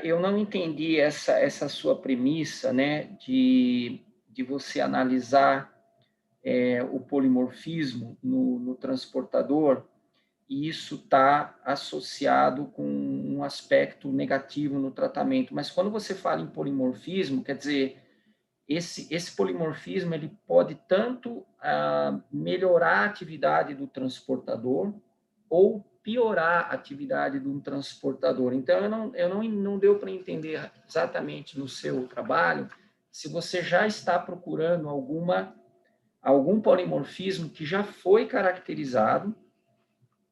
eu não entendi essa sua premissa, né, de você analisar o polimorfismo no transportador, e isso está associado com um aspecto negativo no tratamento. Mas quando você fala em polimorfismo, quer dizer, esse polimorfismo ele pode tanto melhorar a atividade do transportador ou piorar a atividade de um transportador. Então, não deu para entender exatamente no seu trabalho se você já está procurando algum polimorfismo que já foi caracterizado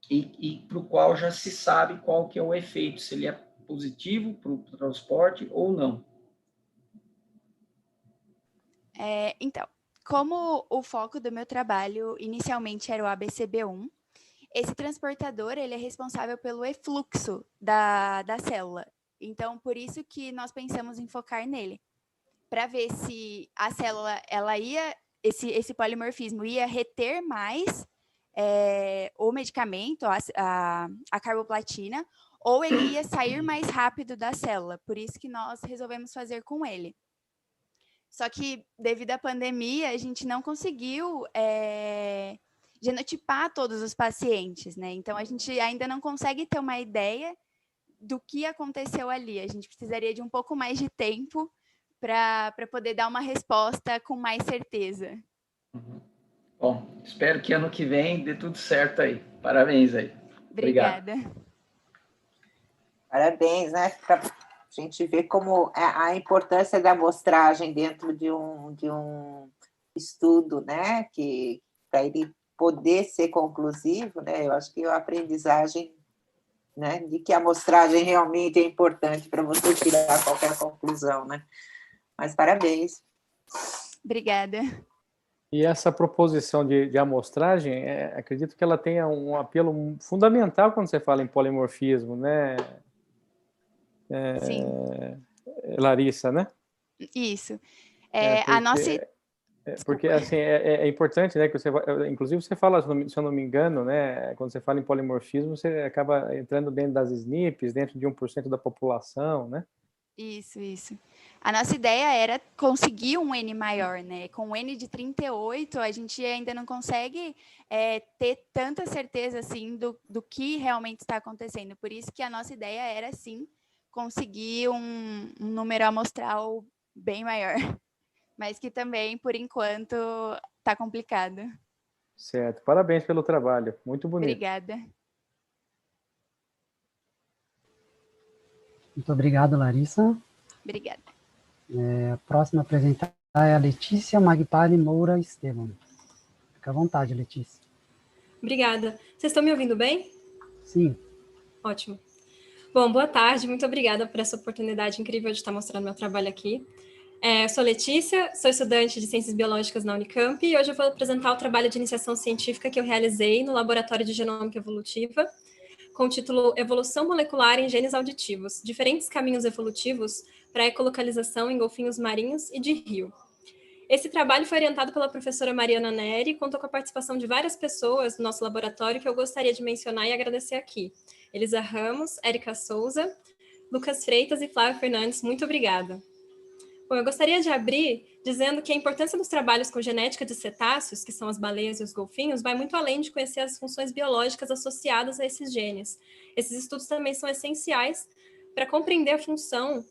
e para o qual já se sabe qual que é o efeito, se ele é positivo para o transporte ou não. Então, como o foco do meu trabalho inicialmente era o ABCB1, esse transportador ele é responsável pelo efluxo da célula. Então, por isso que nós pensamos em focar nele, para ver se a célula, esse polimorfismo ia reter mais o medicamento, a carboplatina, ou ele ia sair mais rápido da célula. Por isso que nós resolvemos fazer com ele. Só que, devido à pandemia, a gente não conseguiu genotipar todos os pacientes, né? Então, a gente ainda não consegue ter uma ideia do que aconteceu ali. A gente precisaria de um pouco mais de tempo para poder dar uma resposta com mais certeza. Bom, espero que ano que vem dê tudo certo aí. Parabéns aí. Obrigada. Obrigado. Parabéns, né? Para a gente ver como a importância da amostragem dentro de um estudo, né? Que para ele poder ser conclusivo, né? Eu acho que a aprendizagem, né? De que a amostragem realmente é importante para você tirar qualquer conclusão, né? Mas parabéns. Obrigada. E essa proposição de amostragem, acredito que ela tenha um apelo fundamental quando você fala em polimorfismo, né? Sim. Larissa, né? Isso. Porque assim, é importante, né, que você, inclusive você fala, se eu não me engano, né, quando você fala em polimorfismo, você acaba entrando dentro das SNPs, dentro de 1% da população, né? Isso. A nossa ideia era conseguir um N maior, né? Com o N de 38, a gente ainda não consegue ter tanta certeza, assim, do que realmente está acontecendo. Por isso que a nossa ideia era, sim, conseguir um número amostral bem maior. Mas que também, por enquanto, está complicado. Certo. Parabéns pelo trabalho. Muito bonito. Obrigada. Muito obrigado, Larissa. Obrigada. A próxima a apresentar é a Letícia Magpari Moura Estevam. Fica à vontade, Letícia. Obrigada. Vocês estão me ouvindo bem? Sim. Ótimo. Bom, boa tarde. Muito obrigada por essa oportunidade incrível de estar mostrando meu trabalho aqui. Eu sou Letícia, sou estudante de Ciências Biológicas na Unicamp e hoje eu vou apresentar o trabalho de iniciação científica que eu realizei no Laboratório de Genômica Evolutiva, com o título Evolução Molecular em Genes Auditivos, diferentes caminhos evolutivos para a ecolocalização em golfinhos marinhos e de rio. Esse trabalho foi orientado pela professora Mariana Neri e contou com a participação de várias pessoas do nosso laboratório que eu gostaria de mencionar e agradecer aqui. Elisa Ramos, Érica Souza, Lucas Freitas e Flávio Fernandes, muito obrigada. Bom, eu gostaria de abrir dizendo que a importância dos trabalhos com genética de cetáceos, que são as baleias e os golfinhos, vai muito além de conhecer as funções biológicas associadas a esses genes. Esses estudos também são essenciais para compreender a função,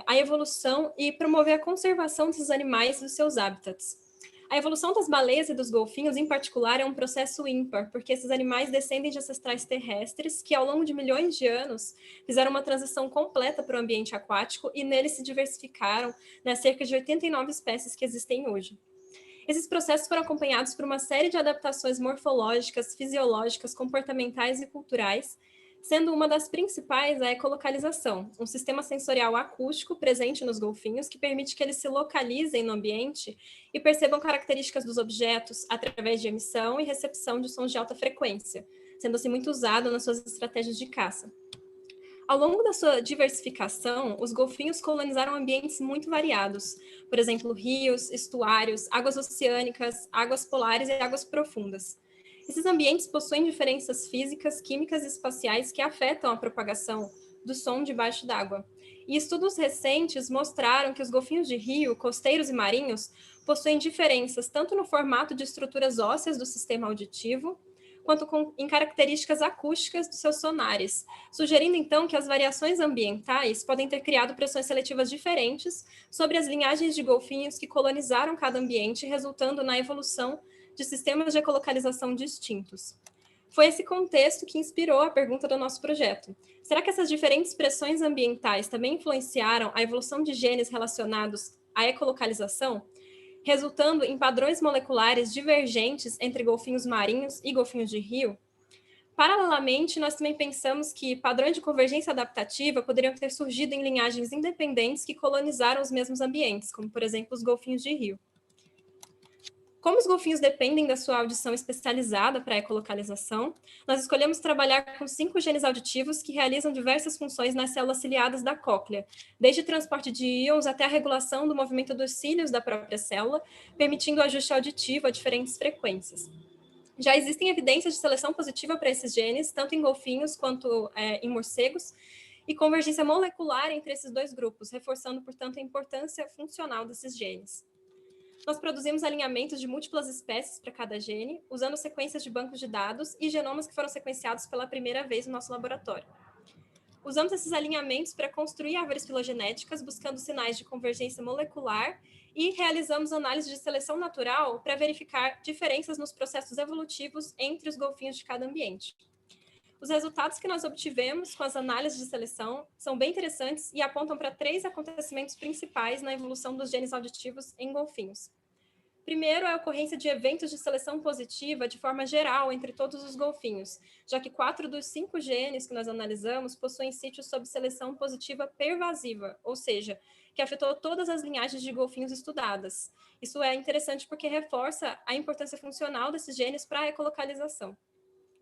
a evolução e promover a conservação desses animais e dos seus hábitats. A evolução das baleias e dos golfinhos, em particular, é um processo ímpar, porque esses animais descendem de ancestrais terrestres que, ao longo de milhões de anos, fizeram uma transição completa para o ambiente aquático e neles se diversificaram nas cerca de 89 espécies que existem hoje. Esses processos foram acompanhados por uma série de adaptações morfológicas, fisiológicas, comportamentais e culturais, sendo uma das principais a ecolocalização, um sistema sensorial acústico presente nos golfinhos que permite que eles se localizem no ambiente e percebam características dos objetos através de emissão e recepção de sons de alta frequência, sendo assim muito usado nas suas estratégias de caça. Ao longo da sua diversificação, os golfinhos colonizaram ambientes muito variados, por exemplo, rios, estuários, águas oceânicas, águas polares e águas profundas. Esses ambientes possuem diferenças físicas, químicas e espaciais que afetam a propagação do som debaixo d'água. E estudos recentes mostraram que os golfinhos de rio, costeiros e marinhos possuem diferenças tanto no formato de estruturas ósseas do sistema auditivo, quanto em características acústicas dos seus sonares, sugerindo, então, que as variações ambientais podem ter criado pressões seletivas diferentes sobre as linhagens de golfinhos que colonizaram cada ambiente, resultando na evolução de sistemas de ecolocalização distintos. Foi esse contexto que inspirou a pergunta do nosso projeto. Será que essas diferentes pressões ambientais também influenciaram a evolução de genes relacionados à ecolocalização, resultando em padrões moleculares divergentes entre golfinhos marinhos e golfinhos de rio? Paralelamente, nós também pensamos que padrões de convergência adaptativa poderiam ter surgido em linhagens independentes que colonizaram os mesmos ambientes, como, por exemplo, os golfinhos de rio. Como os golfinhos dependem da sua audição especializada para a ecolocalização, nós escolhemos trabalhar com 5 genes auditivos que realizam diversas funções nas células ciliadas da cóclea, desde transporte de íons até a regulação do movimento dos cílios da própria célula, permitindo o ajuste auditivo a diferentes frequências. Já existem evidências de seleção positiva para esses genes, tanto em golfinhos quanto em morcegos, e convergência molecular entre esses 2 grupos, reforçando, portanto, a importância funcional desses genes. Nós produzimos alinhamentos de múltiplas espécies para cada gene, usando sequências de bancos de dados e genomas que foram sequenciados pela primeira vez no nosso laboratório. Usamos esses alinhamentos para construir árvores filogenéticas, buscando sinais de convergência molecular, e realizamos análise de seleção natural para verificar diferenças nos processos evolutivos entre os golfinhos de cada ambiente. Os resultados que nós obtivemos com as análises de seleção são bem interessantes e apontam para 3 acontecimentos principais na evolução dos genes auditivos em golfinhos. Primeiro é a ocorrência de eventos de seleção positiva de forma geral entre todos os golfinhos, já que 4 dos 5 genes que nós analisamos possuem sítios sob seleção positiva pervasiva, ou seja, que afetou todas as linhagens de golfinhos estudadas. Isso é interessante porque reforça a importância funcional desses genes para a ecolocalização.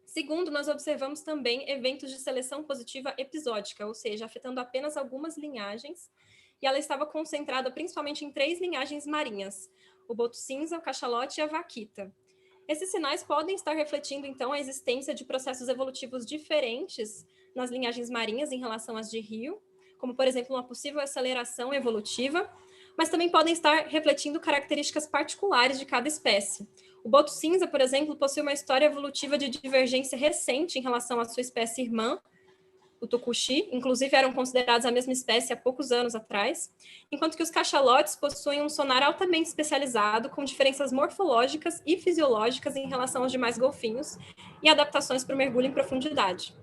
Segundo, nós observamos também eventos de seleção positiva episódica, ou seja, afetando apenas algumas linhagens, e ela estava concentrada principalmente em 3 linhagens marinhas, o boto cinza, o cachalote e a vaquita. Esses sinais podem estar refletindo, então, a existência de processos evolutivos diferentes nas linhagens marinhas em relação às de rio, como, por exemplo, uma possível aceleração evolutiva, mas também podem estar refletindo características particulares de cada espécie. O boto cinza, por exemplo, possui uma história evolutiva de divergência recente em relação à sua espécie irmã, o tucuxi, inclusive eram considerados a mesma espécie há poucos anos atrás, enquanto que os cachalotes possuem um sonar altamente especializado, com diferenças morfológicas e fisiológicas em relação aos demais golfinhos e adaptações para o mergulho em profundidade.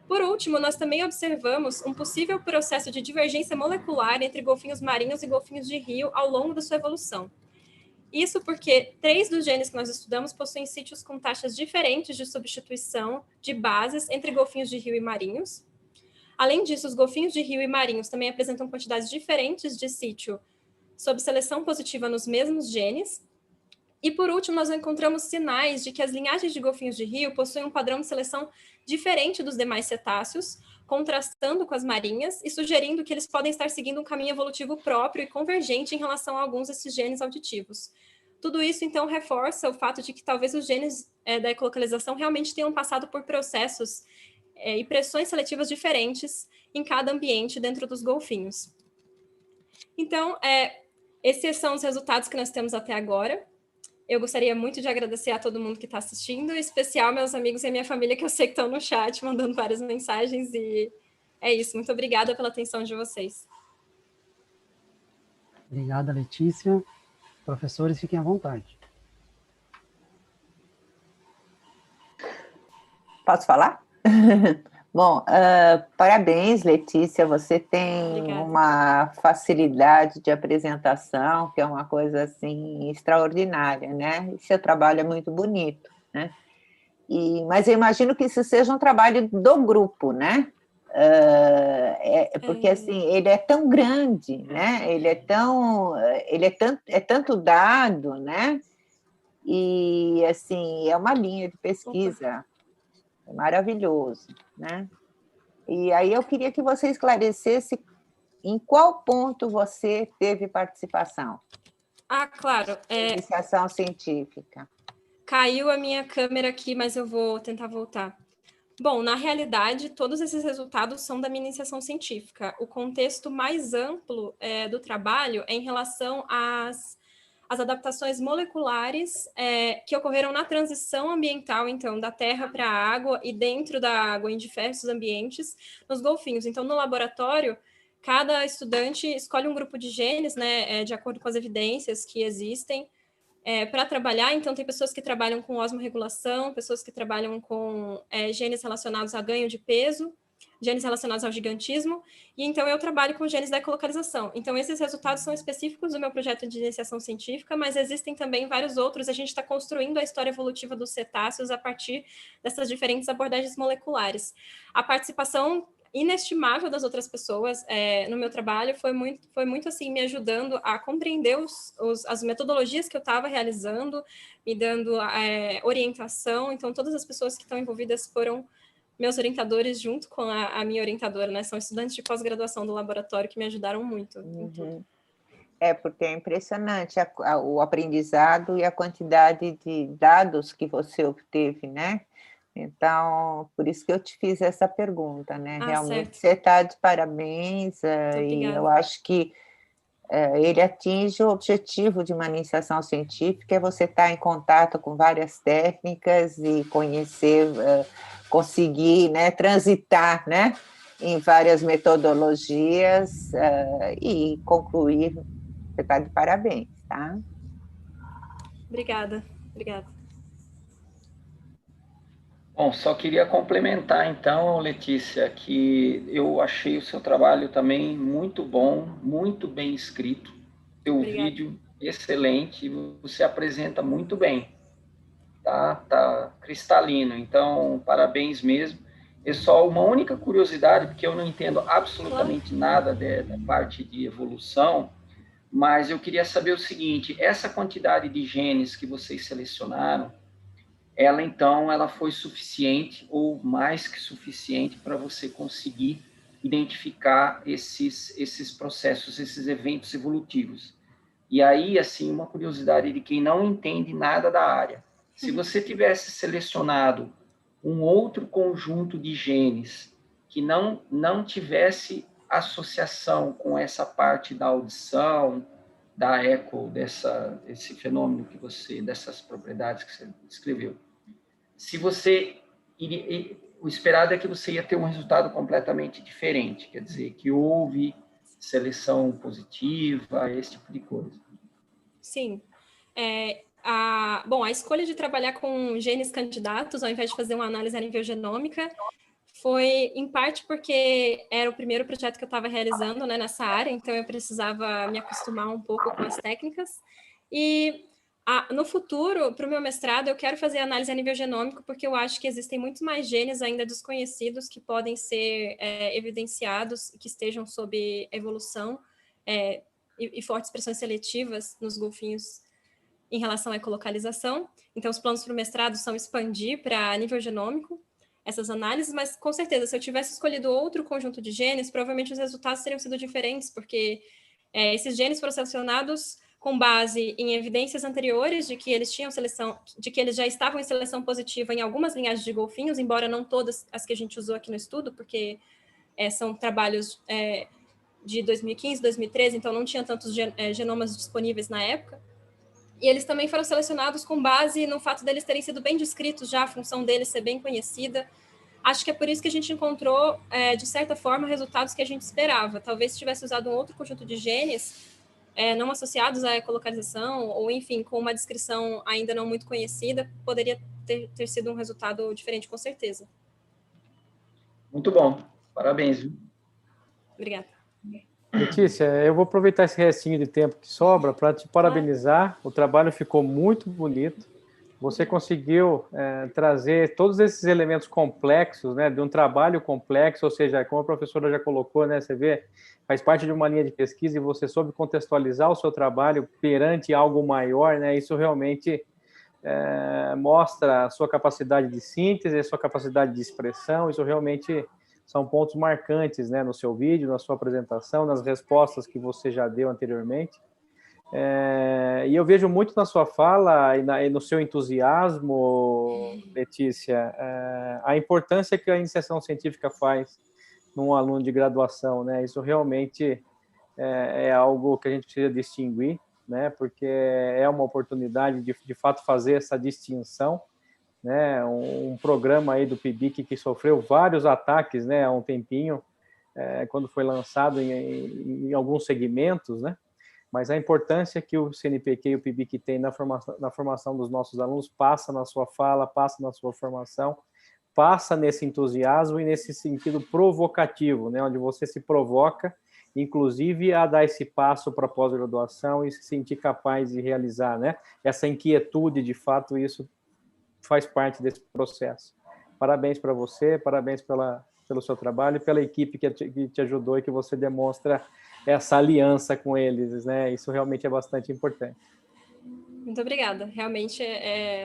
Por último, nós também observamos um possível processo de divergência molecular entre golfinhos marinhos e golfinhos de rio ao longo da sua evolução. Isso porque 3 dos genes que nós estudamos possuem sítios com taxas diferentes de substituição de bases entre golfinhos de rio e marinhos. Além disso, os golfinhos de rio e marinhos também apresentam quantidades diferentes de sítio sob seleção positiva nos mesmos genes. E, por último, nós encontramos sinais de que as linhagens de golfinhos de rio possuem um padrão de seleção diferente dos demais cetáceos, contrastando com as marinhas e sugerindo que eles podem estar seguindo um caminho evolutivo próprio e convergente em relação a alguns desses genes auditivos. Tudo isso, então, reforça o fato de que talvez os genes da ecolocalização realmente tenham passado por processos e pressões seletivas diferentes em cada ambiente dentro dos golfinhos. Então, esses são os resultados que nós temos até agora. Eu gostaria muito de agradecer a todo mundo que está assistindo, em especial meus amigos e a minha família, que eu sei que estão no chat, mandando várias mensagens, e é isso. Muito obrigada pela atenção de vocês. Obrigada, Letícia. Professores, fiquem à vontade. Posso falar? Bom, parabéns, Letícia, você tem Obrigada. uma facilidade de apresentação, que é uma coisa, assim, extraordinária, né? E seu trabalho é muito bonito, né? Mas eu imagino que isso seja um trabalho do grupo, né? Porque, assim, ele é tão grande, né? É tanto dado, né? E, assim, é uma linha de pesquisa. É maravilhoso, né? E aí eu queria que você esclarecesse em qual ponto você teve participação. Ah, claro. Iniciação científica. Caiu a minha câmera aqui, mas eu vou tentar voltar. Bom, na realidade, todos esses resultados são da minha iniciação científica. O contexto mais amplo do trabalho é em relação as adaptações moleculares que ocorreram na transição ambiental, então, da terra para a água e dentro da água, em diversos ambientes, nos golfinhos. Então, no laboratório, cada estudante escolhe um grupo de genes, né, de acordo com as evidências que existem, para trabalhar. Então, tem pessoas que trabalham com osmorregulação, pessoas que trabalham com genes relacionados a ganho de peso, genes relacionados ao gigantismo, e então eu trabalho com genes da ecolocalização. Então, esses resultados são específicos do meu projeto de iniciação científica, mas existem também vários outros. A gente está construindo a história evolutiva dos cetáceos a partir dessas diferentes abordagens moleculares. A participação inestimável das outras pessoas no meu trabalho foi muito assim, me ajudando a compreender as metodologias que eu estava realizando, me dando orientação. Então, todas as pessoas que estão envolvidas foram meus orientadores junto com a minha orientadora, né? São estudantes de pós-graduação do laboratório que me ajudaram muito em tudo. Porque é impressionante o aprendizado e a quantidade de dados que você obteve, né? Então, por isso que eu te fiz essa pergunta, né? Realmente, certo. Você está de parabéns, e eu acho que ele atinge o objetivo de uma iniciação científica, é você estar em contato com várias técnicas e conhecer, conseguir, né, transitar, né, em várias metodologias e concluir. Você está de parabéns, tá? Obrigada. Bom, só queria complementar, então, Letícia, que eu achei o seu trabalho também muito bom, muito bem escrito, seu vídeo excelente, você apresenta muito bem, tá cristalino, então, parabéns mesmo. É só uma única curiosidade, porque eu não entendo absolutamente nada da parte de evolução, mas eu queria saber o seguinte, essa quantidade de genes que vocês selecionaram, ela foi suficiente ou mais que suficiente para você conseguir identificar esses processos, esses eventos evolutivos. E aí, assim, uma curiosidade de quem não entende nada da área. Se você tivesse selecionado um outro conjunto de genes que não tivesse associação com essa parte da audição, da eco, esse fenômeno que dessas propriedades que você descreveu, o esperado é que você ia ter um resultado completamente diferente, quer dizer, que houve seleção positiva, esse tipo de coisa. Sim. A escolha de trabalhar com genes candidatos, ao invés de fazer uma análise a nível genômica, foi, em parte, porque era o primeiro projeto que eu estava realizando, né, nessa área, então eu precisava me acostumar um pouco com as técnicas. E no futuro, para o meu mestrado, eu quero fazer análise a nível genômico, porque eu acho que existem muitos mais genes ainda desconhecidos que podem ser evidenciados, que estejam sob evolução e fortes pressões seletivas nos golfinhos em relação à ecolocalização. Então, os planos para o mestrado são expandir para nível genômico essas análises, mas, com certeza, se eu tivesse escolhido outro conjunto de genes, provavelmente os resultados teriam sido diferentes, porque esses genes foram selecionados com base em evidências anteriores de que eles tinham seleção, de que eles já estavam em seleção positiva em algumas linhagens de golfinhos, embora não todas as que a gente usou aqui no estudo, porque são trabalhos de 2015, 2013, então não tinha tantos genomas disponíveis na época. E eles também foram selecionados com base no fato deles terem sido bem descritos já, a função deles ser bem conhecida. Acho que é por isso que a gente encontrou, de certa forma, resultados que a gente esperava. Talvez se tivesse usado um outro conjunto de genes, não associados à ecolocalização, ou, enfim, com uma descrição ainda não muito conhecida, poderia ter sido um resultado diferente, com certeza. Muito bom. Parabéns. Viu? Obrigada. Letícia, eu vou aproveitar esse restinho de tempo que sobra para te parabenizar. O trabalho ficou muito bonito. Você conseguiu trazer todos esses elementos complexos, né, de um trabalho complexo, ou seja, como a professora já colocou, né, você vê, faz parte de uma linha de pesquisa e você soube contextualizar o seu trabalho perante algo maior, né, isso realmente mostra a sua capacidade de síntese, a sua capacidade de expressão, isso realmente são pontos marcantes, né, no seu vídeo, na sua apresentação, nas respostas que você já deu anteriormente. E eu vejo muito na sua fala e no seu entusiasmo, Letícia, a importância que a iniciação científica faz num aluno de graduação, né? Isso realmente é algo que a gente precisa distinguir. né, porque é uma oportunidade de fato fazer essa distinção, né, um programa aí do PIBIC que sofreu vários ataques, né, há um tempinho, quando foi lançado em alguns segmentos, né, mas a importância que o CNPq e o PIBIC têm na formação dos nossos alunos passa na sua fala, passa na sua formação, passa nesse entusiasmo e nesse sentido provocativo, né, onde você se provoca, inclusive a dar esse passo para a pós-graduação e se sentir capaz de realizar, né, essa inquietude, de fato, isso faz parte desse processo. Parabéns para você, parabéns pelo seu trabalho e pela equipe que te ajudou e que você demonstra essa aliança com eles, né? Isso realmente é bastante importante. Muito obrigada. Realmente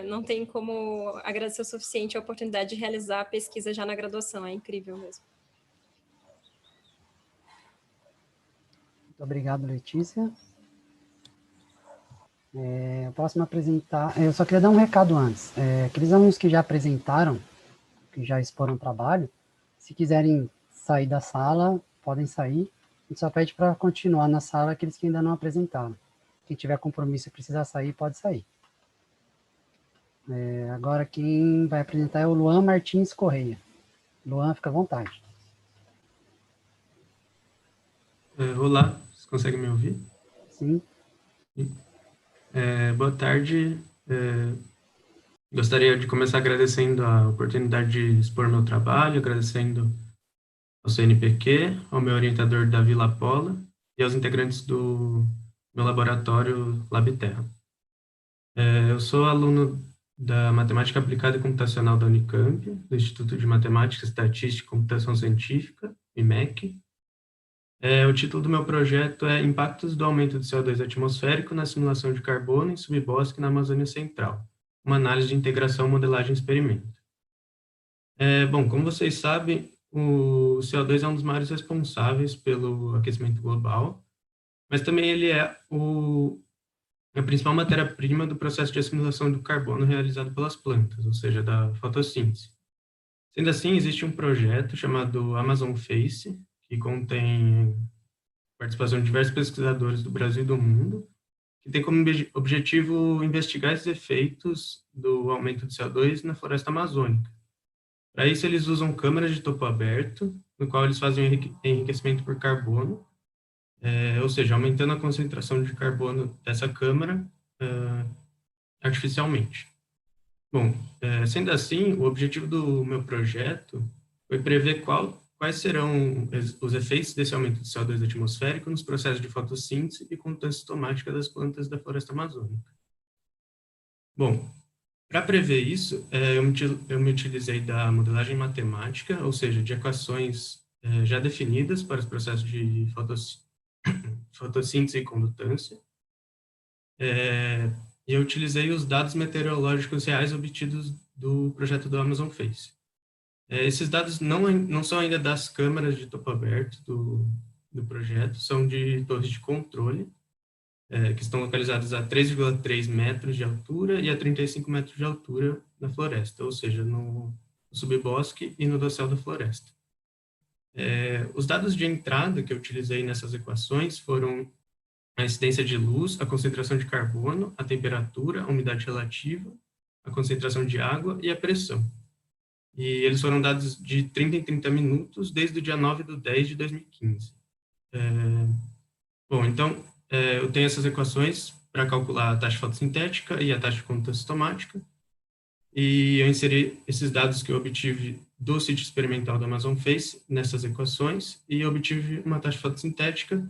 não tem como agradecer o suficiente a oportunidade de realizar a pesquisa já na graduação. É incrível mesmo. Muito obrigado, Letícia. Eu posso me apresentar. Eu só queria dar um recado antes. Aqueles alunos que já apresentaram, que já exporam o trabalho, se quiserem sair da sala, podem sair. A gente só pede para continuar na sala aqueles que ainda não apresentaram. Quem tiver compromisso e precisar sair, pode sair. Agora quem vai apresentar é o Luan Martins Correia. Luan, fica à vontade. Olá, vocês conseguem me ouvir? Sim. Boa tarde. Gostaria de começar agradecendo a oportunidade de expor meu trabalho, agradecendo ao CNPq, ao meu orientador Davi Lapola e aos integrantes do meu laboratório LabTerra. Eu sou aluno da Matemática Aplicada e Computacional da Unicamp, do Instituto de Matemática, Estatística e Computação Científica, IMEC. O título do meu projeto é Impactos do aumento do CO2 atmosférico na simulação de carbono em subbosque na Amazônia Central, uma análise de integração, modelagem e experimento. Bom, como vocês sabem, o CO2 é um dos maiores responsáveis pelo aquecimento global, mas também ele é a principal matéria-prima do processo de assimilação do carbono realizado pelas plantas, ou seja, da fotossíntese. Sendo assim, existe um projeto chamado Amazon Face, que contém participação de diversos pesquisadores do Brasil e do mundo, que tem como objetivo investigar esses efeitos do aumento do CO2 na floresta amazônica. Para isso, eles usam câmeras de topo aberto, no qual eles fazem enriquecimento por carbono, ou seja, aumentando a concentração de carbono dessa câmara artificialmente. Bom, sendo assim, o objetivo do meu projeto foi prever quais serão os efeitos desse aumento do CO2 atmosférico nos processos de fotossíntese e condução sintomática das plantas da floresta amazônica. Bom, para prever isso, eu me utilizei da modelagem matemática, ou seja, de equações já definidas para os processos de fotossíntese e condutância. E eu utilizei os dados meteorológicos reais obtidos do projeto do Amazon Face. Esses dados não são ainda das câmeras de topo aberto do projeto, são de torres de controle, que estão localizadas a 3,3 metros de altura e a 35 metros de altura na floresta, ou seja, no subbosque e no dossel da floresta. Os dados de entrada que eu utilizei nessas equações foram a incidência de luz, a concentração de carbono, a temperatura, a umidade relativa, a concentração de água e a pressão. E eles foram dados de 30 em 30 minutos desde o dia 9/10 de 2015. Bom, então, eu tenho essas equações para calcular a taxa fotossintética e a taxa de condução sintomática, e eu inseri esses dados que eu obtive do sítio experimental do Amazon Face nessas equações, e eu obtive uma taxa fotossintética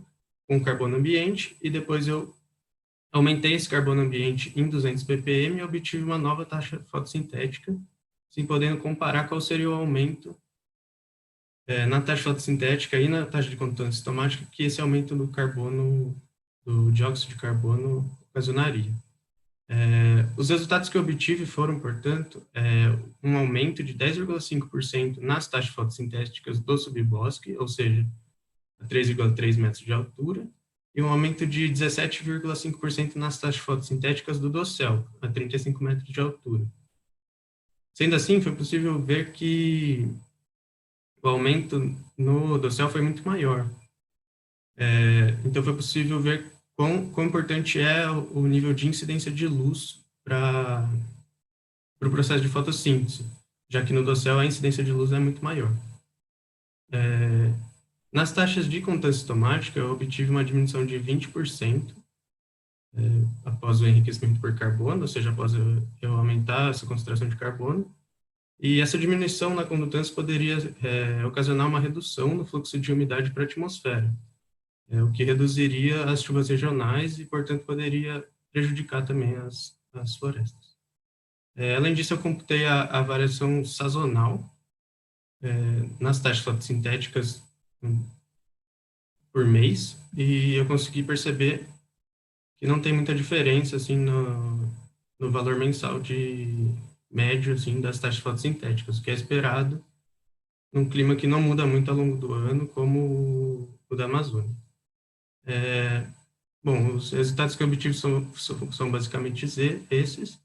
com carbono ambiente, e depois eu aumentei esse carbono ambiente em 200 ppm e obtive uma nova taxa fotossintética, assim podendo comparar qual seria o aumento na taxa fotossintética e na taxa de condução sintomática que esse aumento do carbono, do dióxido de carbono, ocasionaria. Os resultados que eu obtive foram, portanto, um aumento de 10,5% nas taxas fotossintéticas do subbosque, ou seja, a 3,3 metros de altura, e um aumento de 17,5% nas taxas fotossintéticas do dossel, a 35 metros de altura. Sendo assim, foi possível ver que o aumento no dossel foi muito maior. Então, foi possível ver quão importante é o nível de incidência de luz para o processo de fotossíntese, já que no dossel a incidência de luz é muito maior. Nas taxas de condução sintomática, eu obtive uma diminuição de 20% após o enriquecimento por carbono, ou seja, após eu aumentar essa concentração de carbono. E essa diminuição na condutância poderia ocasionar uma redução no fluxo de umidade para a atmosfera, o que reduziria as chuvas regionais e, portanto, poderia prejudicar também as florestas. Além disso, eu computei a variação sazonal nas taxas fotossintéticas por mês, e eu consegui perceber que não tem muita diferença assim no valor mensal de médio assim das taxas fotossintéticas, o que é esperado num clima que não muda muito ao longo do ano, como o da Amazônia. Bom, os resultados que eu obtive são basicamente esses,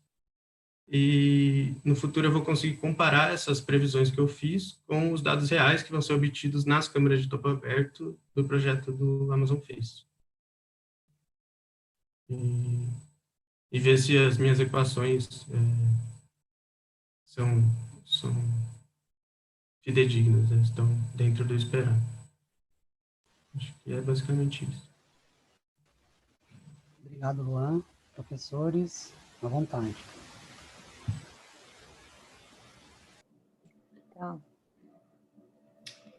e no futuro eu vou conseguir comparar essas previsões que eu fiz com os dados reais que vão ser obtidos nas câmeras de topo aberto do projeto do Amazon Face. E ver se as minhas equações são fidedignas, estão dentro do esperado. Acho que é basicamente isso. Obrigado, Luan. Professores, à vontade. Então,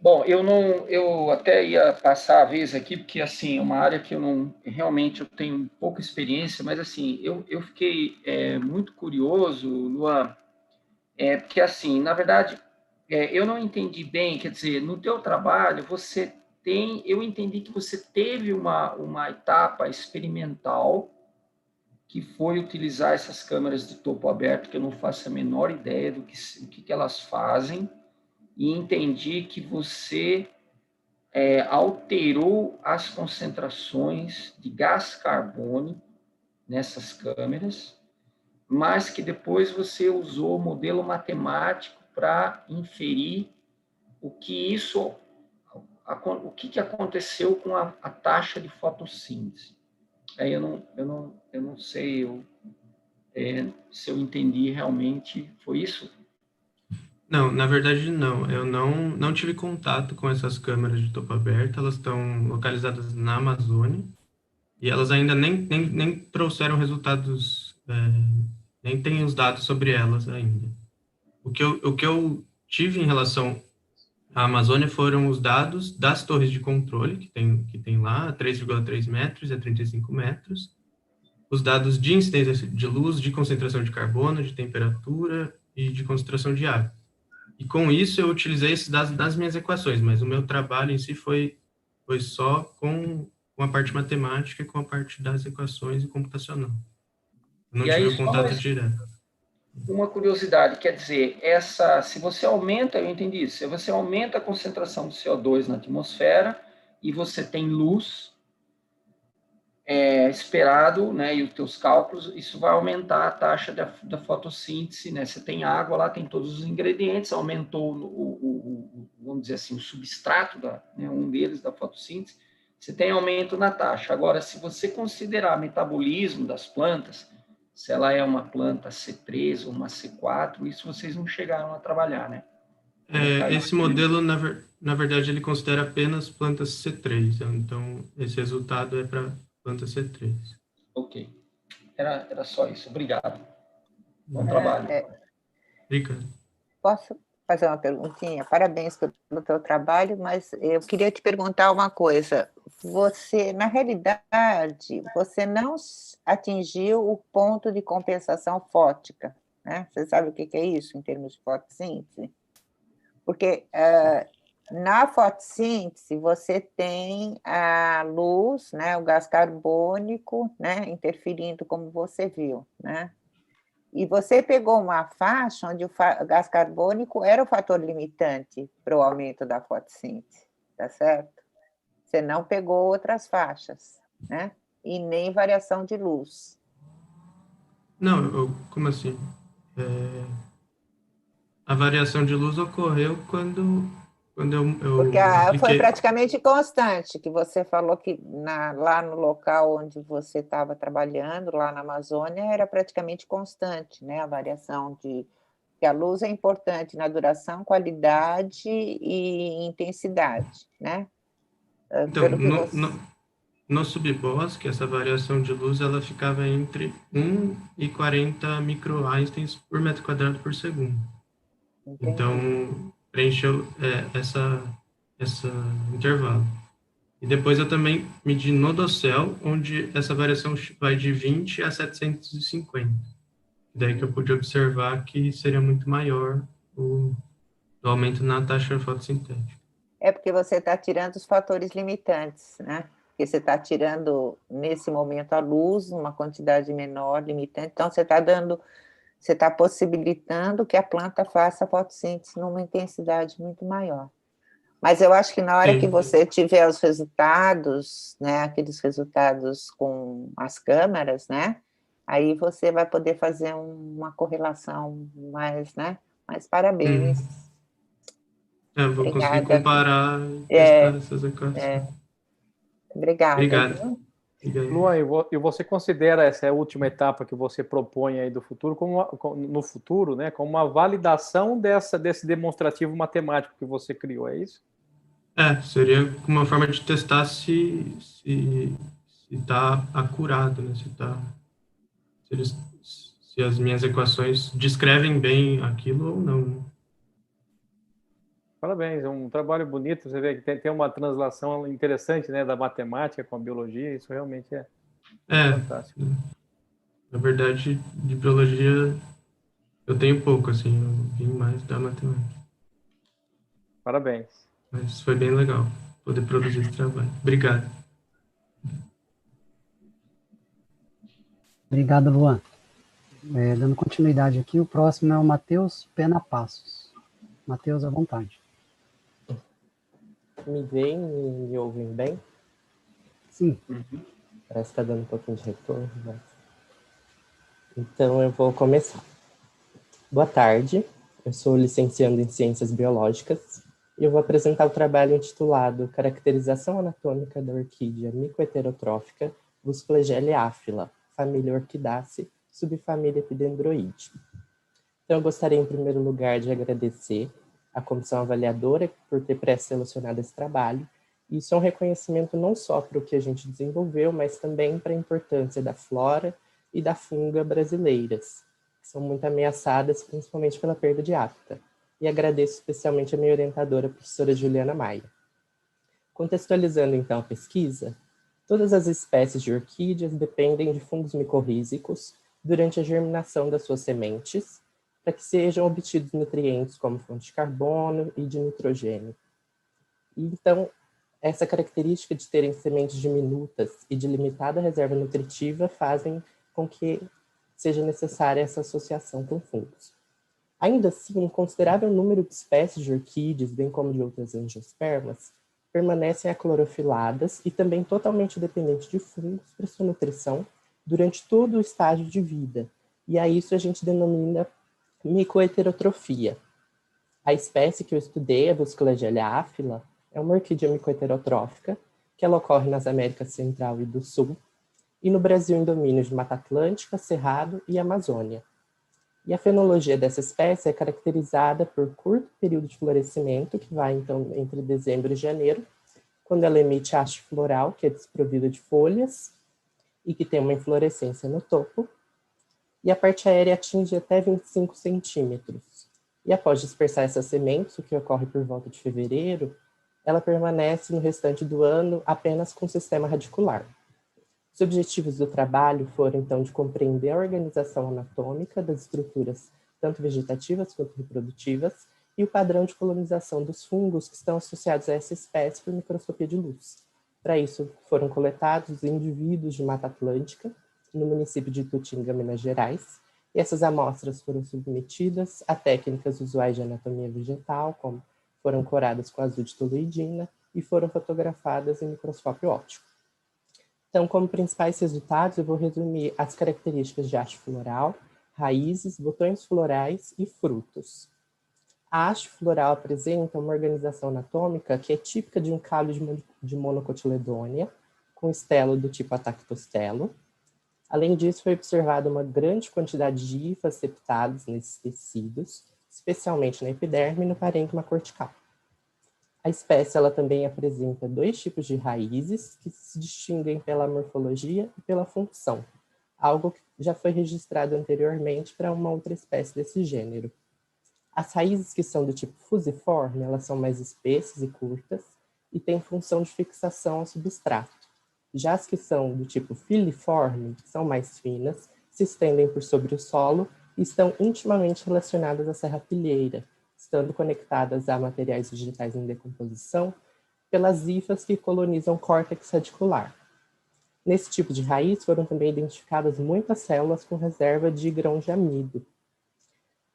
Bom, eu até ia passar a vez aqui, porque, assim, é uma área que realmente eu tenho pouca experiência, mas, assim, eu fiquei muito curioso, Luan, porque, assim, na verdade, eu não entendi bem, quer dizer, no teu trabalho, eu entendi que você teve uma etapa experimental, que foi utilizar essas câmeras de topo aberto, que eu não faço a menor ideia do que elas fazem, e entendi que você alterou as concentrações de gás carbônico nessas câmeras, mas que depois você usou o modelo matemático para inferir o que aconteceu com a taxa de fotossíntese. Aí eu não sei se eu entendi realmente, foi isso? Não, na verdade não. Eu não tive contato com essas câmeras de topo aberto, elas estão localizadas na Amazônia, e elas ainda nem trouxeram resultados, nem tem os dados sobre elas ainda. O que eu tive em relação à Amazônia foram os dados das torres de controle, que tem lá, 3,3 metros a 35 metros, os dados de incidência de luz, de concentração de carbono, de temperatura e de concentração de água. E com isso eu utilizei esses dados das minhas equações, mas o meu trabalho em si foi só com a parte matemática e com a parte das equações e computacional. Eu não E aí, tive o contato direto. Uma curiosidade, quer dizer, se você aumenta, eu entendi isso, se você aumenta a concentração de CO2 na atmosfera e você tem luz esperado, né, e os teus cálculos, isso vai aumentar a taxa da fotossíntese, né? Você tem água lá, tem todos os ingredientes, aumentou vamos dizer assim, o substrato, né, um deles da fotossíntese, você tem aumento na taxa. Agora, se você considerar metabolismo das plantas, se ela é uma planta C3 ou uma C4, isso vocês não chegaram a trabalhar, né? Esse modelo, na verdade, ele considera apenas plantas C3, então esse resultado é para planta C3. Ok. Era só isso. Obrigado. Bom trabalho. Obrigado. Posso fazer uma perguntinha? Parabéns pelo teu trabalho, mas eu queria te perguntar uma coisa. Você, na realidade, você não atingiu o ponto de compensação fótica, né? Você sabe o que é isso em termos de fotossíntese? Porque na fotossíntese você tem a luz, né, o gás carbônico, né, interferindo, como você viu, né? E você pegou uma faixa onde o gás carbônico era o fator limitante para o aumento da fotossíntese, tá certo? Você não pegou outras faixas, né? E nem variação de luz. Não, como assim? A variação de luz ocorreu quando quando Porque eu foi apliquei... praticamente constante, que você falou que lá no local onde você estava trabalhando, lá na Amazônia, era praticamente constante, né? A variação que a luz é importante na duração, qualidade e intensidade, né? Então, Pelo que você... no subbosque, essa variação de luz ela ficava entre 1 e 40 microeinsteins por metro quadrado por segundo. Entendi. Então, preencheu essa intervalo. E depois eu também medi no dossel, onde essa variação vai de 20 a 750. Daí que eu pude observar que seria muito maior o aumento na taxa fotossintética. É porque você está tirando os fatores limitantes, né? Porque você está tirando, nesse momento, a luz, uma quantidade menor, limitante, então você está possibilitando que a planta faça a fotossíntese numa intensidade muito maior. Mas eu acho que na hora que você tiver os resultados, né, aqueles resultados com as câmeras, né, aí você vai poder fazer uma correlação mais, né, mas parabéns. Vou Obrigada. conseguir comparar e testar essas equações. Obrigada. Obrigado. Luan, e você considera essa última etapa que você propõe aí do futuro no futuro, né, como uma validação desse demonstrativo matemático que você criou, é isso? Seria uma forma de testar se está acurado, né? Se as minhas equações descrevem bem aquilo ou não. Né? Parabéns, é um trabalho bonito, você vê que tem uma translação interessante, né, da matemática com a biologia, isso realmente é fantástico. Na verdade, de biologia eu tenho pouco, assim, eu vim mais da matemática. Parabéns. Mas foi bem legal poder produzir esse trabalho. Obrigado. Obrigado, Luan. Dando continuidade aqui, o próximo é o Matheus Pena Passos. Matheus, à vontade. Me veem, me ouvem bem? Sim. Parece que está dando um pouquinho de retorno. Mas... Então, eu vou começar. Boa tarde, eu sou licenciando em Ciências Biológicas e eu vou apresentar o trabalho intitulado Caracterização Anatômica da Orquídea Micoheterotrófica Busflagellea Aphylla, família Orquidaceae, subfamília Epidendroide. Então, eu gostaria, em primeiro lugar, de agradecer à comissão avaliadora por ter pré-selecionado esse trabalho. Isso é um reconhecimento não só para o que a gente desenvolveu, mas também para a importância da flora e da funga brasileiras, que são muito ameaçadas, principalmente pela perda de hábitat. E agradeço especialmente a minha orientadora, a professora Juliana Maia. Contextualizando, então, a pesquisa, todas as espécies de orquídeas dependem de fungos micorrízicos durante a germinação das suas sementes, para que sejam obtidos nutrientes como fonte de carbono e de nitrogênio. E, então, essa característica de terem sementes diminutas e de limitada reserva nutritiva fazem com que seja necessária essa associação com fungos. Ainda assim, um considerável número de espécies de orquídeas, bem como de outras angiospermas, permanecem aclorofiladas e também totalmente dependentes de fungos para sua nutrição durante todo o estágio de vida. E a isso a gente denomina micoheterotrofia. A espécie que eu estudei, a Busflagellea Aphylla, é uma orquídea micoheterotrófica, que ela ocorre nas Américas Central e do Sul, e no Brasil em domínios de Mata Atlântica, Cerrado e Amazônia. E a fenologia dessa espécie é caracterizada por curto período de florescimento, que vai então entre dezembro e janeiro, quando ela emite haste floral, que é desprovida de folhas, e que tem uma inflorescência no topo, e a parte aérea atinge até 25 centímetros. E após dispersar essas sementes, o que ocorre por volta de fevereiro, ela permanece no restante do ano apenas com sistema radicular. Os objetivos do trabalho foram, então, de compreender a organização anatômica das estruturas, tanto vegetativas quanto reprodutivas, e o padrão de colonização dos fungos que estão associados a essa espécie por microscopia de luz. Para isso, foram coletados indivíduos de Mata Atlântica, no município de Itutinga, Minas Gerais, e essas amostras foram submetidas a técnicas usuais de anatomia vegetal, como foram coradas com azul de toluidina e foram fotografadas em microscópio óptico. Então, como principais resultados, eu vou resumir as características de haste floral, raízes, botões florais e frutos. A haste floral apresenta uma organização anatômica que é típica de um caule de monocotiledônia, com estelo do tipo atactostelo. Além disso, foi observada uma grande quantidade de hifas septadas nesses tecidos, especialmente na epiderme e no parênquima cortical. A espécie ela também apresenta 2 tipos de raízes que se distinguem pela morfologia e pela função, algo que já foi registrado anteriormente para uma outra espécie desse gênero. As raízes que são do tipo fusiforme, elas são mais espessas e curtas e têm função de fixação ao substrato. Já as que são do tipo filiforme, que são mais finas, se estendem por sobre o solo e estão intimamente relacionadas à serrapilheira, estando conectadas a materiais vegetais em decomposição pelas hifas que colonizam o córtex radicular. Nesse tipo de raiz foram também identificadas muitas células com reserva de grão de amido.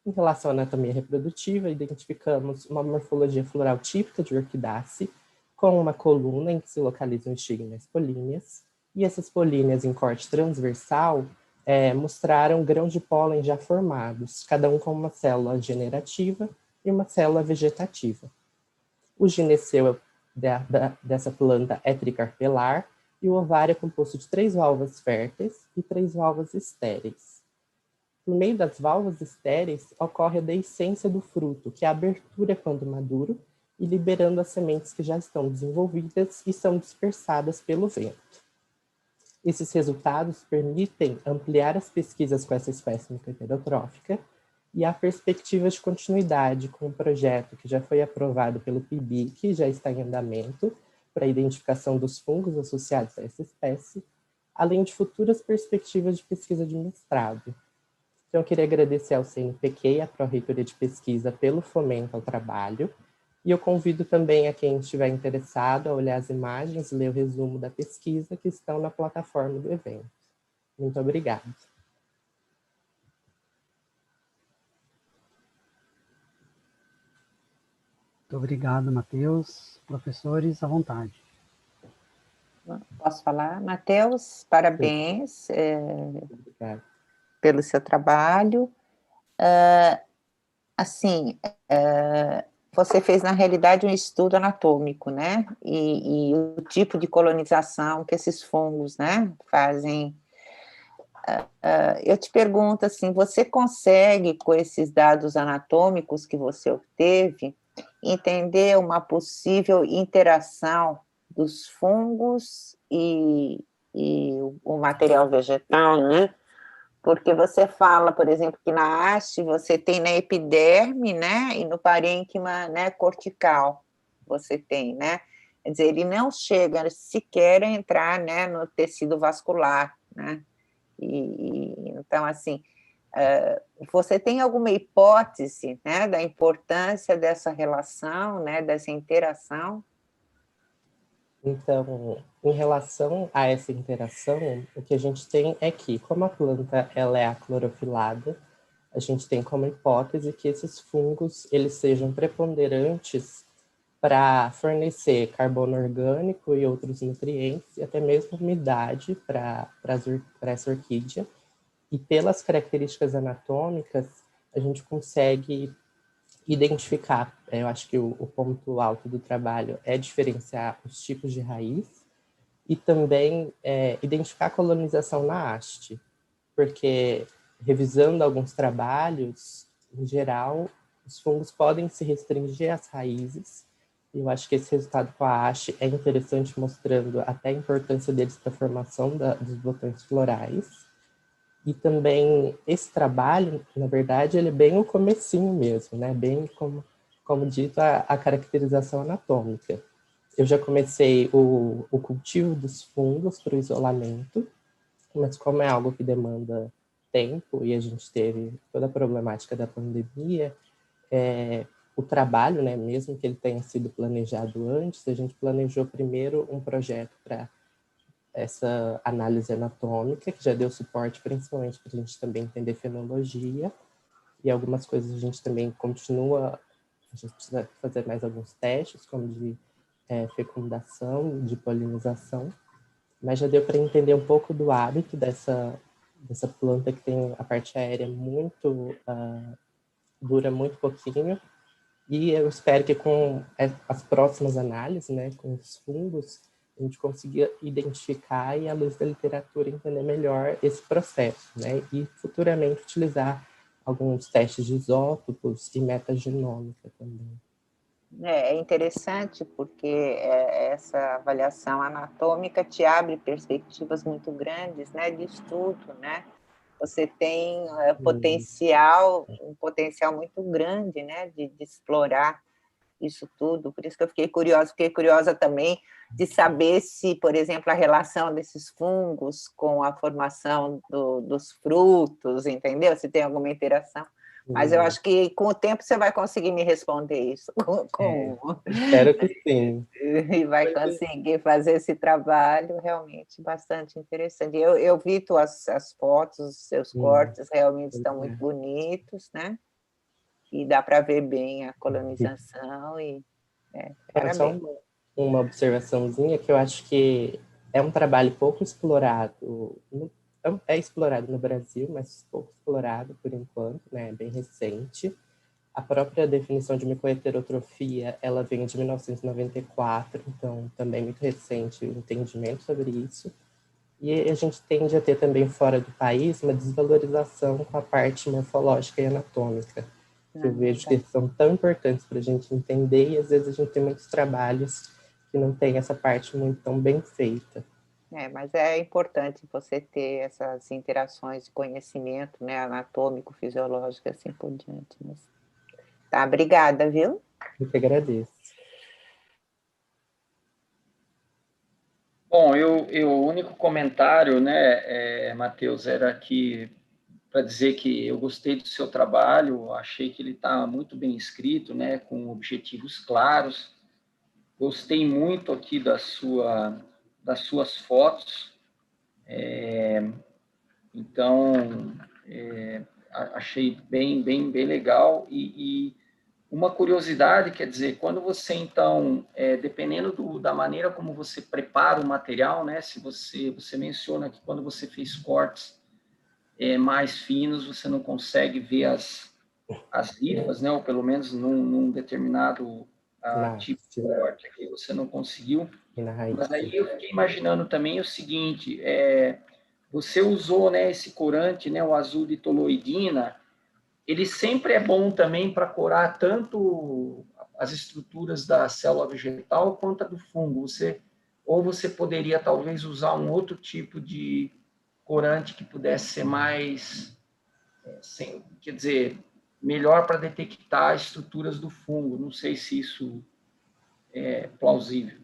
Em relação à anatomia reprodutiva, identificamos uma morfologia floral típica de orquidácea, com uma coluna em que se localizam estigmas políneas, e essas políneas em corte transversal mostraram grãos de pólen já formados, cada um com uma célula generativa e uma célula vegetativa. O gineceu dessa planta é tricarpelar e o ovário é composto de 3 válvulas férteis e 3 válvulas estéreis. Por meio das válvulas estéreis, ocorre a deiscência do fruto, que é a abertura quando maduro, e liberando as sementes que já estão desenvolvidas e são dispersadas pelo vento. Esses resultados permitem ampliar as pesquisas com essa espécie micoheterotrófica e há perspectivas de continuidade com o projeto que já foi aprovado pelo PIB, que já está em andamento, para a identificação dos fungos associados a essa espécie, além de futuras perspectivas de pesquisa de mestrado. Então, eu queria agradecer ao CNPq e à Pró-Reitoria de Pesquisa pelo fomento ao trabalho, e eu convido também a quem estiver interessado a olhar as imagens e ler o resumo da pesquisa que estão na plataforma do evento. Muito obrigada. Muito obrigado, Matheus. Professores, à vontade. Posso falar? Matheus, parabéns pelo seu trabalho. Você fez, na realidade, um estudo anatômico, né? E o tipo de colonização que esses fungos, né, fazem. Eu te pergunto, assim, você consegue, com esses dados anatômicos que você obteve, entender uma possível interação dos fungos e o material vegetal, né? Porque você fala, por exemplo, que na haste você tem na epiderme, né, e no parênquima, né, cortical, você tem, né? Quer dizer, ele não chega sequer a entrar, né, no tecido vascular, né? Então, assim, você tem alguma hipótese, né, da importância dessa relação, né, dessa interação? Então, em relação a essa interação, o que a gente tem é que, como a planta ela é aclorofilada, a gente tem como hipótese que esses fungos eles sejam preponderantes para fornecer carbono orgânico e outros nutrientes, e até mesmo umidade para essa orquídea. E pelas características anatômicas, a gente consegue identificar, eu acho que o ponto alto do trabalho é diferenciar os tipos de raiz e também identificar a colonização na haste, porque revisando alguns trabalhos, em geral, os fungos podem se restringir às raízes, e eu acho que esse resultado com a haste é interessante, mostrando até a importância deles para a formação dos botões florais. E também esse trabalho, na verdade, ele é bem o comecinho mesmo, né? Bem como dito, a caracterização anatômica. Eu já comecei o cultivo dos fungos para o isolamento, mas como é algo que demanda tempo e a gente teve toda a problemática da pandemia, o trabalho, né, mesmo que ele tenha sido planejado antes, a gente planejou primeiro um projeto para essa análise anatômica, que já deu suporte principalmente para a gente também entender fenologia, e algumas coisas a gente também continua, a gente precisa fazer mais alguns testes, como de fecundação, de polinização, mas já deu para entender um pouco do hábito dessa planta que tem a parte aérea muito, dura muito pouquinho, E eu espero que com as próximas análises, né, com os fungos, a gente consiga identificar e, à luz da literatura, entender melhor esse processo, né, e futuramente utilizar alguns testes de isótopos e metagenômica também. É interessante porque essa avaliação anatômica te abre perspectivas muito grandes, né, de estudo, né? Você tem um potencial muito grande, né, de explorar isso tudo. Por isso que eu fiquei curiosa também de saber se, por exemplo, a relação desses fungos com a formação dos frutos, entendeu? Se tem alguma interação. Mas eu acho que com o tempo você vai conseguir me responder isso. Espero que sim. E vai conseguir fazer esse trabalho realmente bastante interessante. Eu vi as fotos, os seus cortes realmente estão muito bonitos, né? E dá para ver bem a colonização e Só uma observaçãozinha que eu acho que é um trabalho pouco explorado, é explorado no Brasil, mas pouco explorado por enquanto, né? É bem recente. A própria definição de micoheterotrofia, ela vem de 1994, então também muito recente o entendimento sobre isso. E a gente tende a ter também fora do país uma desvalorização com a parte morfológica e anatômica, que eu vejo que são tão importantes para a gente entender, e às vezes a gente tem muitos trabalhos que não tem essa parte muito tão bem feita. Mas é importante você ter essas interações de conhecimento, né, anatômico, fisiológico, assim por diante. Tá, obrigada, viu? Eu que agradeço. Bom, o único comentário, né, Matheus, era que para dizer que eu gostei do seu trabalho, achei que ele está muito bem escrito, né, com objetivos claros. Gostei muito aqui das suas fotos. Então, achei bem legal. E uma curiosidade, quer dizer, quando você, então, dependendo da maneira como você prepara o material, né, se você menciona que quando você fez cortes mais finos, você não consegue ver as rifas, né, ou pelo menos num determinado tipo de corte aqui, você não conseguiu. Mas aí eu fiquei imaginando também o seguinte, você usou, né, esse corante, né, o azul de toloidina, ele sempre é bom também para corar tanto as estruturas da célula vegetal quanto a do fungo. Ou você poderia talvez usar um outro tipo de corante que pudesse ser mais, quer dizer, melhor para detectar estruturas do fungo. Não sei se isso é plausível.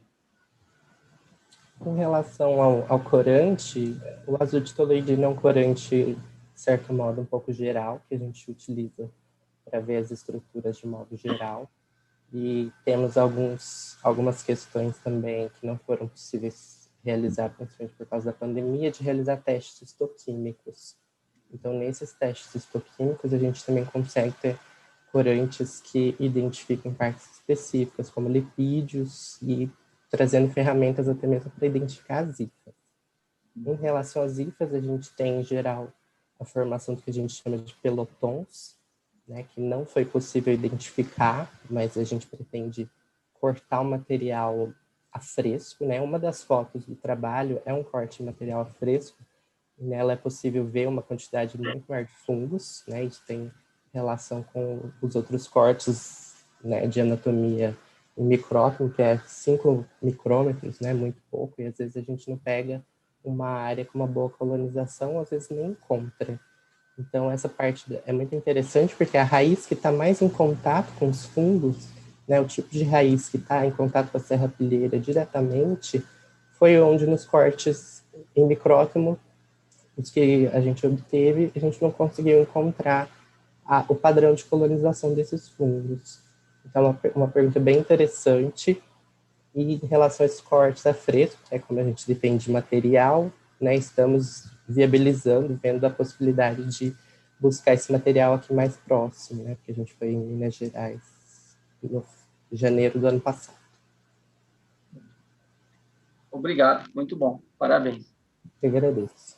Com relação ao corante, o azul de toloidina é um corante, de certo modo, um pouco geral, que a gente utiliza para ver as estruturas de modo geral. E temos algumas questões também que não foram possíveis realizar, principalmente por causa da pandemia, de realizar testes histoquímicos. Então, nesses testes histoquímicos, a gente também consegue ter corantes que identificam partes específicas, como lipídios, e trazendo ferramentas até mesmo para identificar as hifas. Em relação às hifas, a gente tem, em geral, a formação do que a gente chama de pelotons, né, que não foi possível identificar, mas a gente pretende cortar o material a fresco, né? Uma das fotos do trabalho é um corte de material a fresco, e nela é possível ver uma quantidade muito maior de fungos, né? Isso tem relação com os outros cortes, né, de anatomia em micrótomo, que é 5 micrômetros, né? Muito pouco, e às vezes a gente não pega uma área com uma boa colonização, às vezes nem encontra. Então, essa parte é muito interessante, porque a raiz que está mais em contato com os fungos, né, o tipo de raiz que está em contato com a serrapilheira diretamente, foi onde nos cortes em micrótomo, os que a gente obteve, a gente não conseguiu encontrar o padrão de colonização desses fungos. Então, uma pergunta bem interessante. E em relação a esses cortes a fresco, como a gente depende de material, né, estamos viabilizando, vendo a possibilidade de buscar esse material aqui mais próximo, né, porque a gente foi em Minas Gerais no janeiro do ano passado. Obrigado, muito bom, parabéns. Eu agradeço.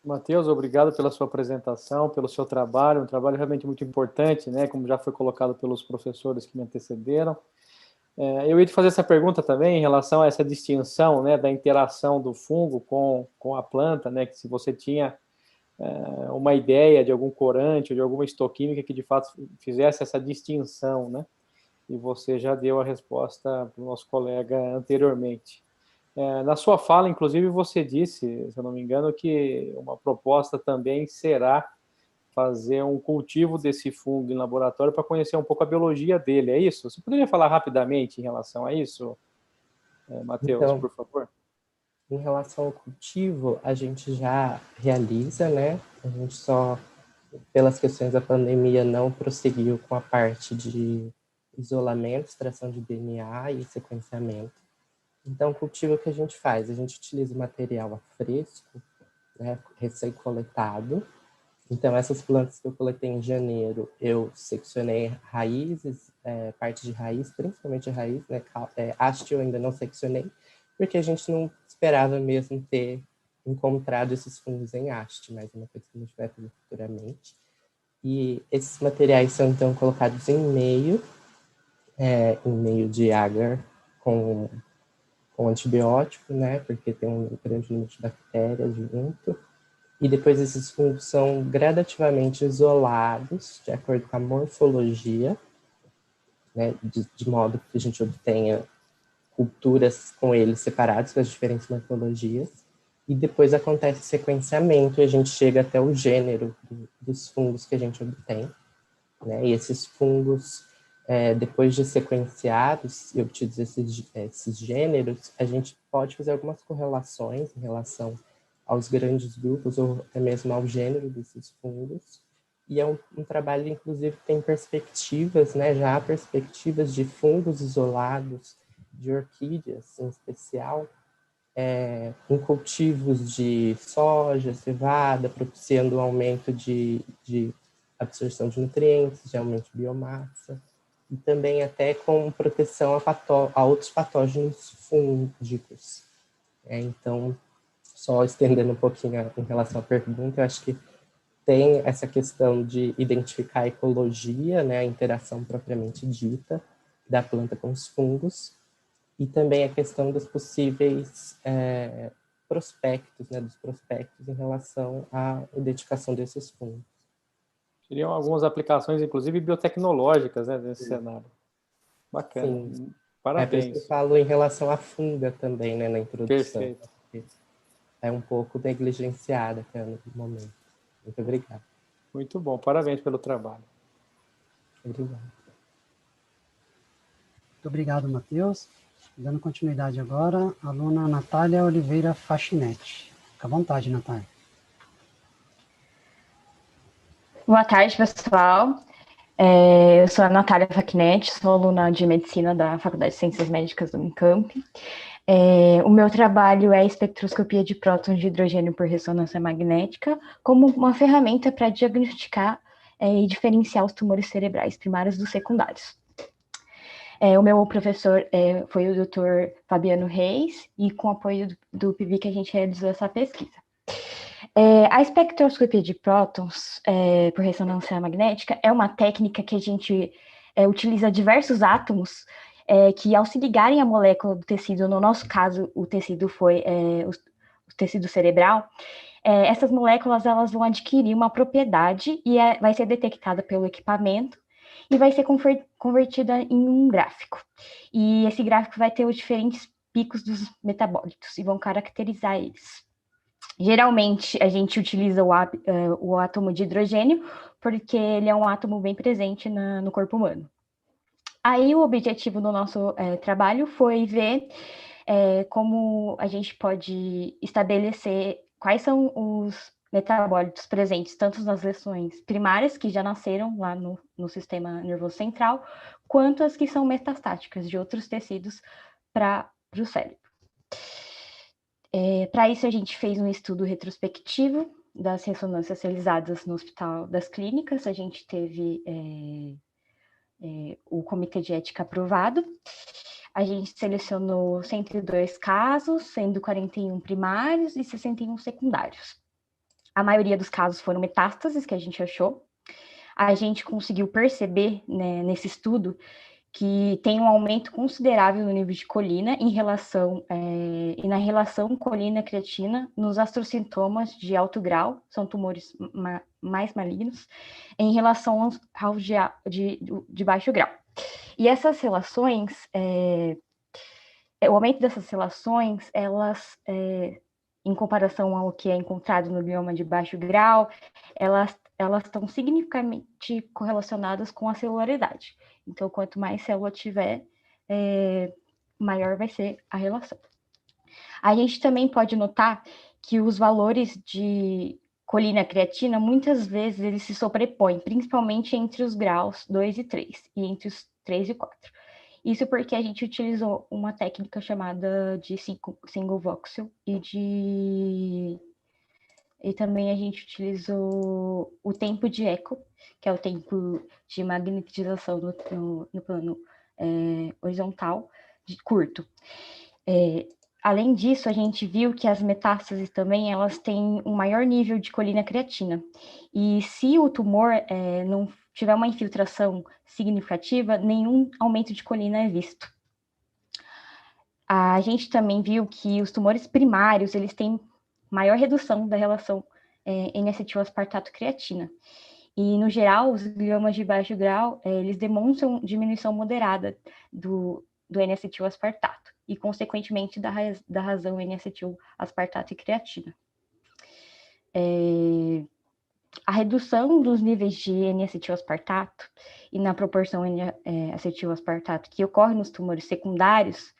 Matheus, obrigado pela sua apresentação, pelo seu trabalho, um trabalho realmente muito importante, né, como já foi colocado pelos professores que me antecederam. Eu ia te fazer essa pergunta também em relação a essa distinção, né, da interação do fungo com a planta, né, que se você tinha uma ideia de algum corante ou de alguma histoquímica que de fato fizesse essa distinção, né, e você já deu a resposta para o nosso colega anteriormente. Na sua fala, inclusive, você disse, se eu não me engano, que uma proposta também será fazer um cultivo desse fungo em laboratório para conhecer um pouco a biologia dele, é isso? Você poderia falar rapidamente em relação a isso, Matheus, Então, por favor? em relação ao cultivo, a gente já realiza, né? A gente só, pelas questões da pandemia, não prosseguiu com a parte de isolamento, extração de DNA e sequenciamento. Então, o cultivo que a gente faz? A gente utiliza o material a fresco, né, recém-coletado. Então, essas plantas que eu coletei em janeiro, eu seccionei raízes, parte de raiz, principalmente raiz, né? Haste eu ainda não seccionei, porque a gente não esperava mesmo ter encontrado esses fungos em haste, mas é uma coisa que a gente vai fazer futuramente. E esses materiais são, então, colocados em meio de agar com antibiótico, né? Porque tem um grande número de bactérias junto. E depois esses fungos são gradativamente isolados, de acordo com a morfologia, né? De modo que a gente obtenha culturas com eles separados, com as diferentes morfologias. E depois acontece sequenciamento e a gente chega até o gênero dos fungos que a gente obtém, né? E esses fungos, depois de sequenciados e obtidos esses gêneros, a gente pode fazer algumas correlações em relação aos grandes grupos ou até mesmo ao gênero desses fungos. E é um trabalho, inclusive, que tem perspectivas, né? Já há perspectivas de fungos isolados, de orquídeas em especial, em cultivos de soja, cevada, propiciando um aumento de absorção de nutrientes, de aumento de biomassa, e também até com proteção a outros patógenos fúngicos. Então, só estendendo um pouquinho em relação à pergunta, eu acho que tem essa questão de identificar a ecologia, né, a interação propriamente dita da planta com os fungos, e também a questão dos possíveis prospectos, né, dos prospectos em relação à identificação desses fungos. Seriam algumas aplicações, inclusive biotecnológicas, né, nesse cenário. Bacana. Sim. Parabéns. Por isso que eu falo em relação à funga também, né, na introdução. Perfeito. É um pouco negligenciada até no momento. Muito obrigado. Muito bom. Parabéns pelo trabalho. Obrigado. Muito obrigado, Matheus. Dando continuidade agora, a aluna Natália Oliveira Fachinetti. Fica à vontade, Natália. Boa tarde, pessoal. Eu sou a Natália Fachinetti, sou aluna de Medicina da Faculdade de Ciências Médicas do Unicamp. O meu trabalho é espectroscopia de prótons de hidrogênio por ressonância magnética como uma ferramenta para diagnosticar e diferenciar os tumores cerebrais primários dos secundários. O meu professor foi o Dr. Fabiano Reis, e com o apoio do PIB que a gente realizou essa pesquisa. A espectroscopia de prótons por ressonância magnética é uma técnica que a gente utiliza diversos átomos que, ao se ligarem à molécula do tecido, no nosso caso, o tecido foi o tecido cerebral, essas moléculas elas vão adquirir uma propriedade e vai ser detectada pelo equipamento e vai ser convertida em um gráfico. E esse gráfico vai ter os diferentes picos dos metabólitos e vão caracterizar eles. Geralmente, a gente utiliza o átomo de hidrogênio porque ele é um átomo bem presente no corpo humano. Aí, o objetivo do nosso trabalho foi ver como a gente pode estabelecer quais são os metabólitos presentes, tanto nas lesões primárias, que já nasceram lá no sistema nervoso central, quanto as que são metastáticas, de outros tecidos para o cérebro. Para isso, a gente fez um estudo retrospectivo das ressonâncias realizadas no Hospital das Clínicas. A gente teve o Comitê de Ética aprovado. A gente selecionou 102 casos, sendo 41 primários e 61 secundários. a maioria dos casos foram metástases que a gente achou. A gente conseguiu perceber, né, nesse estudo, que tem um aumento considerável no nível de colina e na relação colina-creatina nos astrocintomas de alto grau, são tumores mais malignos, em relação aos de baixo grau. E essas relações, o aumento dessas relações, elas, em comparação ao que é encontrado no glioma de baixo grau, elas estão significativamente correlacionadas com a celularidade. Então, quanto mais célula tiver, maior vai ser a relação. A gente também pode notar que os valores de colina creatina, muitas vezes, eles se sobrepõem, principalmente entre os graus 2 e 3, e entre os 3 e 4. Isso porque a gente utilizou uma técnica chamada de single voxel e também a gente utilizou o tempo de eco, que é o tempo de magnetização no plano horizontal, curto. Além disso, a gente viu que as metástases também, elas têm um maior nível de colina creatina. E se o tumor não tiver uma infiltração significativa, nenhum aumento de colina é visto. A gente também viu que os tumores primários, eles têm maior redução da relação N-acetil-aspartato-creatina. E, no geral, os gliomas de baixo grau, eles demonstram diminuição moderada do N-acetil-aspartato e, consequentemente, da razão N-acetil-aspartato e creatina. A redução dos níveis de N-acetil-aspartato e na proporção N-acetil-aspartato que ocorre nos tumores secundários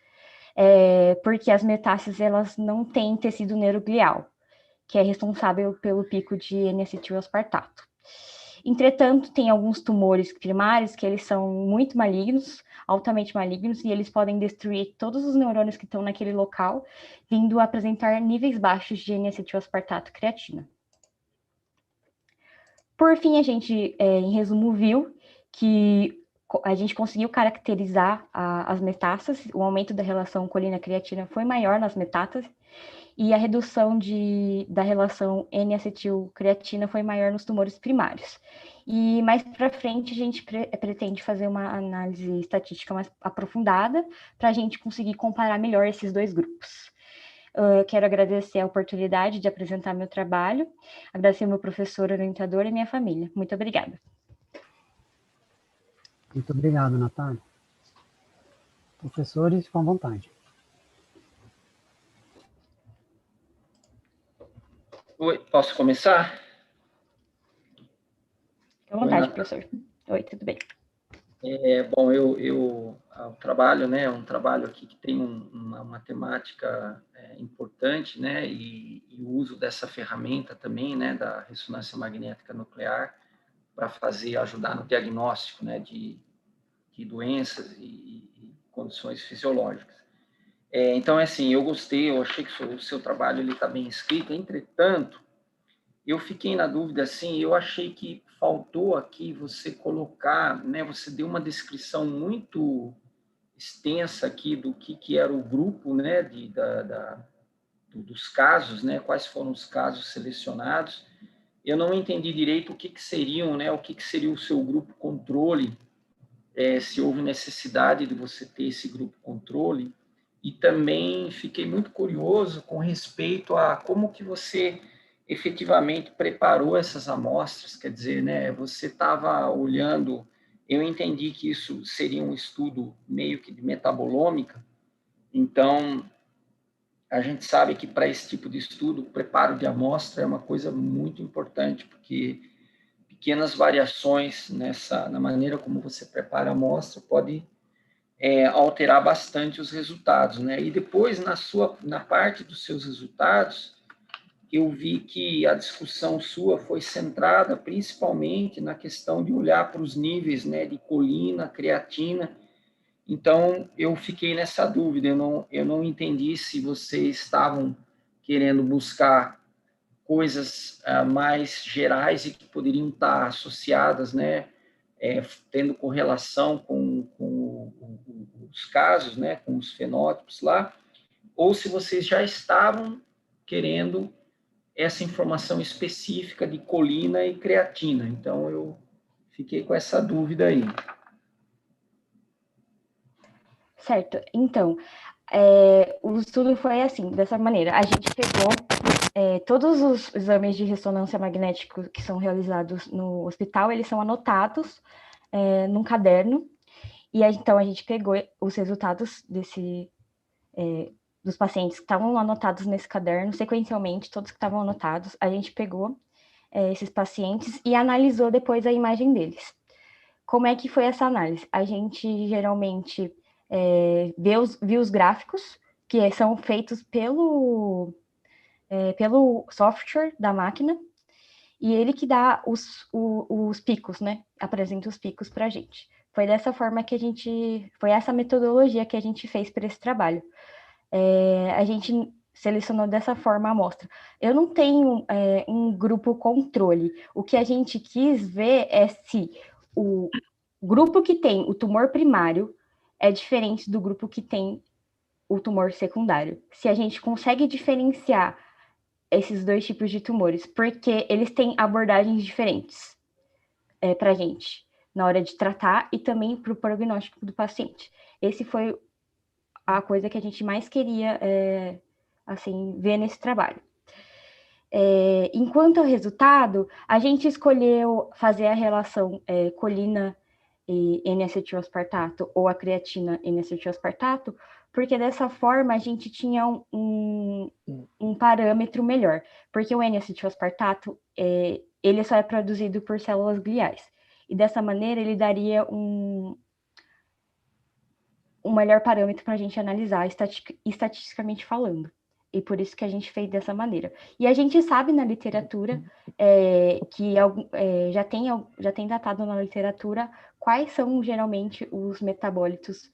porque as metástases, elas não têm tecido neuroglial, que é responsável pelo pico de N-acetil-aspartato. Entretanto, tem alguns tumores primários que eles são muito malignos, altamente malignos, e eles podem destruir todos os neurônios que estão naquele local, vindo a apresentar níveis baixos de N-acetil-aspartato creatina. Por fim, a gente, em resumo, viu que a gente conseguiu caracterizar as metástases, o aumento da relação colina-creatina foi maior nas metástases, e a redução da relação N-acetil-creatina foi maior nos tumores primários. E mais para frente a gente pretende fazer uma análise estatística mais aprofundada para a gente conseguir comparar melhor esses dois grupos. Quero agradecer a oportunidade de apresentar meu trabalho, agradecer ao meu professor orientador e minha família. Muito obrigada. Muito obrigado, Natália. Professores, com vontade. Oi, posso começar? Fique à vontade, professor. Oi, tudo bem? Bom, o trabalho, né, é um trabalho aqui que tem uma temática importante, né, e o uso dessa ferramenta também, né, da ressonância magnética nuclear para ajudar no diagnóstico, né, de doenças e condições fisiológicas. Então, assim, eu gostei, eu achei que o seu trabalho está bem escrito, entretanto, eu fiquei na dúvida, assim, eu achei que faltou aqui você colocar, né, você deu uma descrição muito extensa aqui do que era o grupo, né, dos casos, né, quais foram os casos selecionados. Eu não entendi direito o que seriam, né, o que seria o seu grupo controle, se houve necessidade de você ter esse grupo controle, e também fiquei muito curioso com respeito a como que você efetivamente preparou essas amostras, quer dizer, né, você estava olhando, eu entendi que isso seria um estudo meio que de metabolômica, então a gente sabe que para esse tipo de estudo, o preparo de amostra é uma coisa muito importante, porque pequenas variações na maneira como você prepara a amostra pode alterar bastante os resultados, né? E depois, na parte dos seus resultados, eu vi que a discussão sua foi centrada principalmente na questão de olhar para os níveis, né, de colina, creatina. Então, eu fiquei nessa dúvida, eu não entendi se vocês estavam querendo buscar coisas mais gerais e que poderiam estar associadas, né, tendo correlação com os casos, né, com os fenótipos lá, ou se vocês já estavam querendo essa informação específica de colina e creatina. Então, eu fiquei com essa dúvida aí. Certo. Então, o estudo foi assim, dessa maneira. A gente pegou todos os exames de ressonância magnética que são realizados no hospital, eles são anotados num caderno. E então a gente pegou os resultados dos pacientes que estavam anotados nesse caderno, sequencialmente, todos que estavam anotados, a gente pegou esses pacientes e analisou depois a imagem deles. Como é que foi essa análise? A gente geralmente viu os gráficos, que são feitos pelo software da máquina, e ele que dá os picos, né? Apresenta os picos para a gente. Foi dessa forma foi essa metodologia que a gente fez para esse trabalho. A gente selecionou dessa forma a amostra. Eu não tenho um grupo controle. O que a gente quis ver é se o grupo que tem o tumor primário é diferente do grupo que tem o tumor secundário. Se a gente consegue diferenciar esses dois tipos de tumores, porque eles têm abordagens diferentes para a gente, na hora de tratar e também para o prognóstico do paciente. Esse foi a coisa que a gente mais queria assim, ver nesse trabalho. Enquanto ao resultado, a gente escolheu fazer a relação colina e N-acetilospartato ou a creatina N-acetilospartato, porque dessa forma a gente tinha um parâmetro melhor, porque o N-acetilospartato ele só é produzido por células gliais, e dessa maneira ele daria um melhor parâmetro para a gente analisar estatisticamente falando. E por isso que a gente fez dessa maneira. E a gente sabe na literatura que já tem datado na literatura quais são geralmente os metabólitos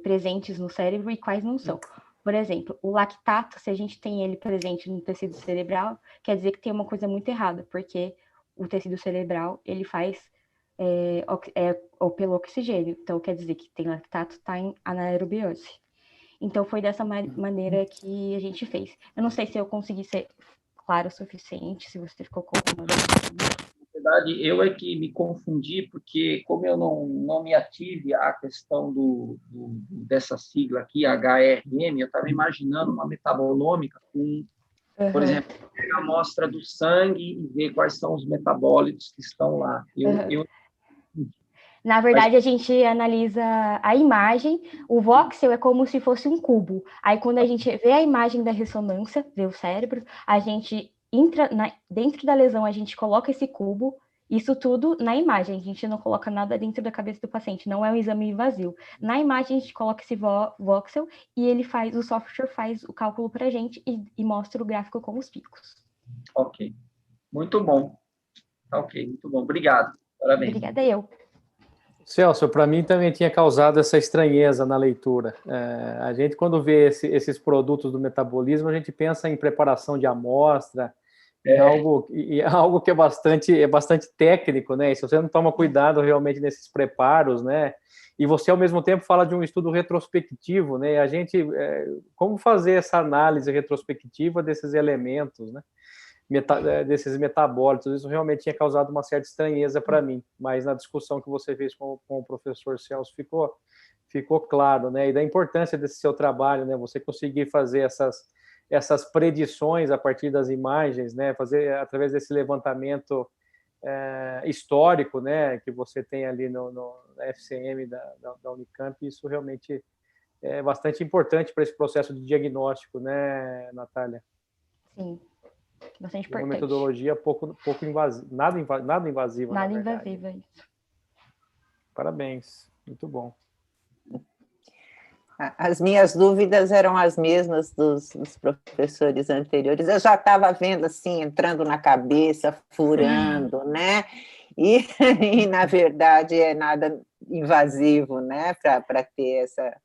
presentes no cérebro e quais não são. Por exemplo, o lactato, se a gente tem ele presente no tecido cerebral, quer dizer que tem uma coisa muito errada, porque o tecido cerebral, ele faz pelo oxigênio. Então, quer dizer que tem lactato, está em anaerobiose. Então, foi dessa maneira que a gente fez. Eu não sei se eu consegui ser claro o suficiente, se você ficou com alguma dúvida. Na verdade, eu é que me confundi, porque como eu não me ative à questão dessa sigla aqui, HRM, eu estava imaginando uma metabolômica com, por exemplo, pegar a amostra do sangue e ver quais são os metabólitos que estão lá. Na verdade, a gente analisa a imagem, o voxel é como se fosse um cubo. Aí, quando a gente vê a imagem da ressonância, vê o cérebro, a gente entra dentro da lesão, a gente coloca esse cubo, isso tudo na imagem, a gente não coloca nada dentro da cabeça do paciente, não é um exame invasivo. Na imagem, a gente coloca esse voxel e o software faz o cálculo para a gente e mostra o gráfico com os picos. Ok. Muito bom. Ok, muito bom. Obrigado. Parabéns. Obrigada eu. Celso, para mim também tinha causado essa estranheza na leitura. A gente, quando vê esses produtos do metabolismo, a gente pensa em preparação de amostra, algo que é bastante técnico, né? E se você não toma cuidado realmente nesses preparos, né? E você, ao mesmo tempo, fala de um estudo retrospectivo, né? E a gente, como fazer essa análise retrospectiva desses elementos, né? Desses metabólitos, isso realmente tinha causado uma certa estranheza para mim, mas na discussão que você fez com o professor Celso ficou claro, né? E da importância desse seu trabalho, né? Você conseguir fazer essas predições a partir das imagens, né? Fazer através desse levantamento histórico, né? Que você tem ali na FCM da Unicamp, isso realmente é bastante importante para esse processo de diagnóstico, né, Natália? Sim. Bastante importante. Uma metodologia pouco invasiva, nada invasiva. Nada invasiva, isso. Parabéns, muito bom. As minhas dúvidas eram as mesmas dos professores anteriores. Eu já estava vendo assim, entrando na cabeça, furando, né? E na verdade é nada invasivo, né? Para ter essa.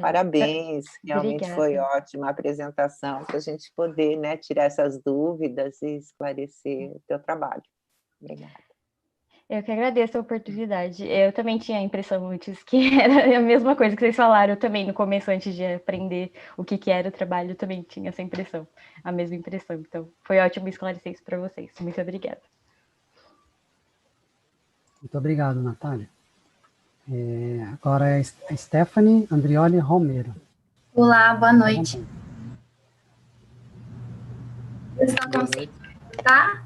Parabéns, realmente Obrigada. foi ótima a apresentação, para a gente poder, né, tirar essas dúvidas e esclarecer o teu trabalho. Obrigada. Eu que agradeço a oportunidade. Eu também tinha a impressão antes que era a mesma coisa que vocês falaram. Eu também, no começo, antes de aprender o que era o trabalho, eu também tinha essa impressão, a mesma impressão. Então, foi ótimo esclarecer isso para vocês. Muito obrigada. Muito obrigado, Natália. Agora é a Stephanie Andrioli Romero. Olá, boa noite. Vocês estão conseguindo escutar?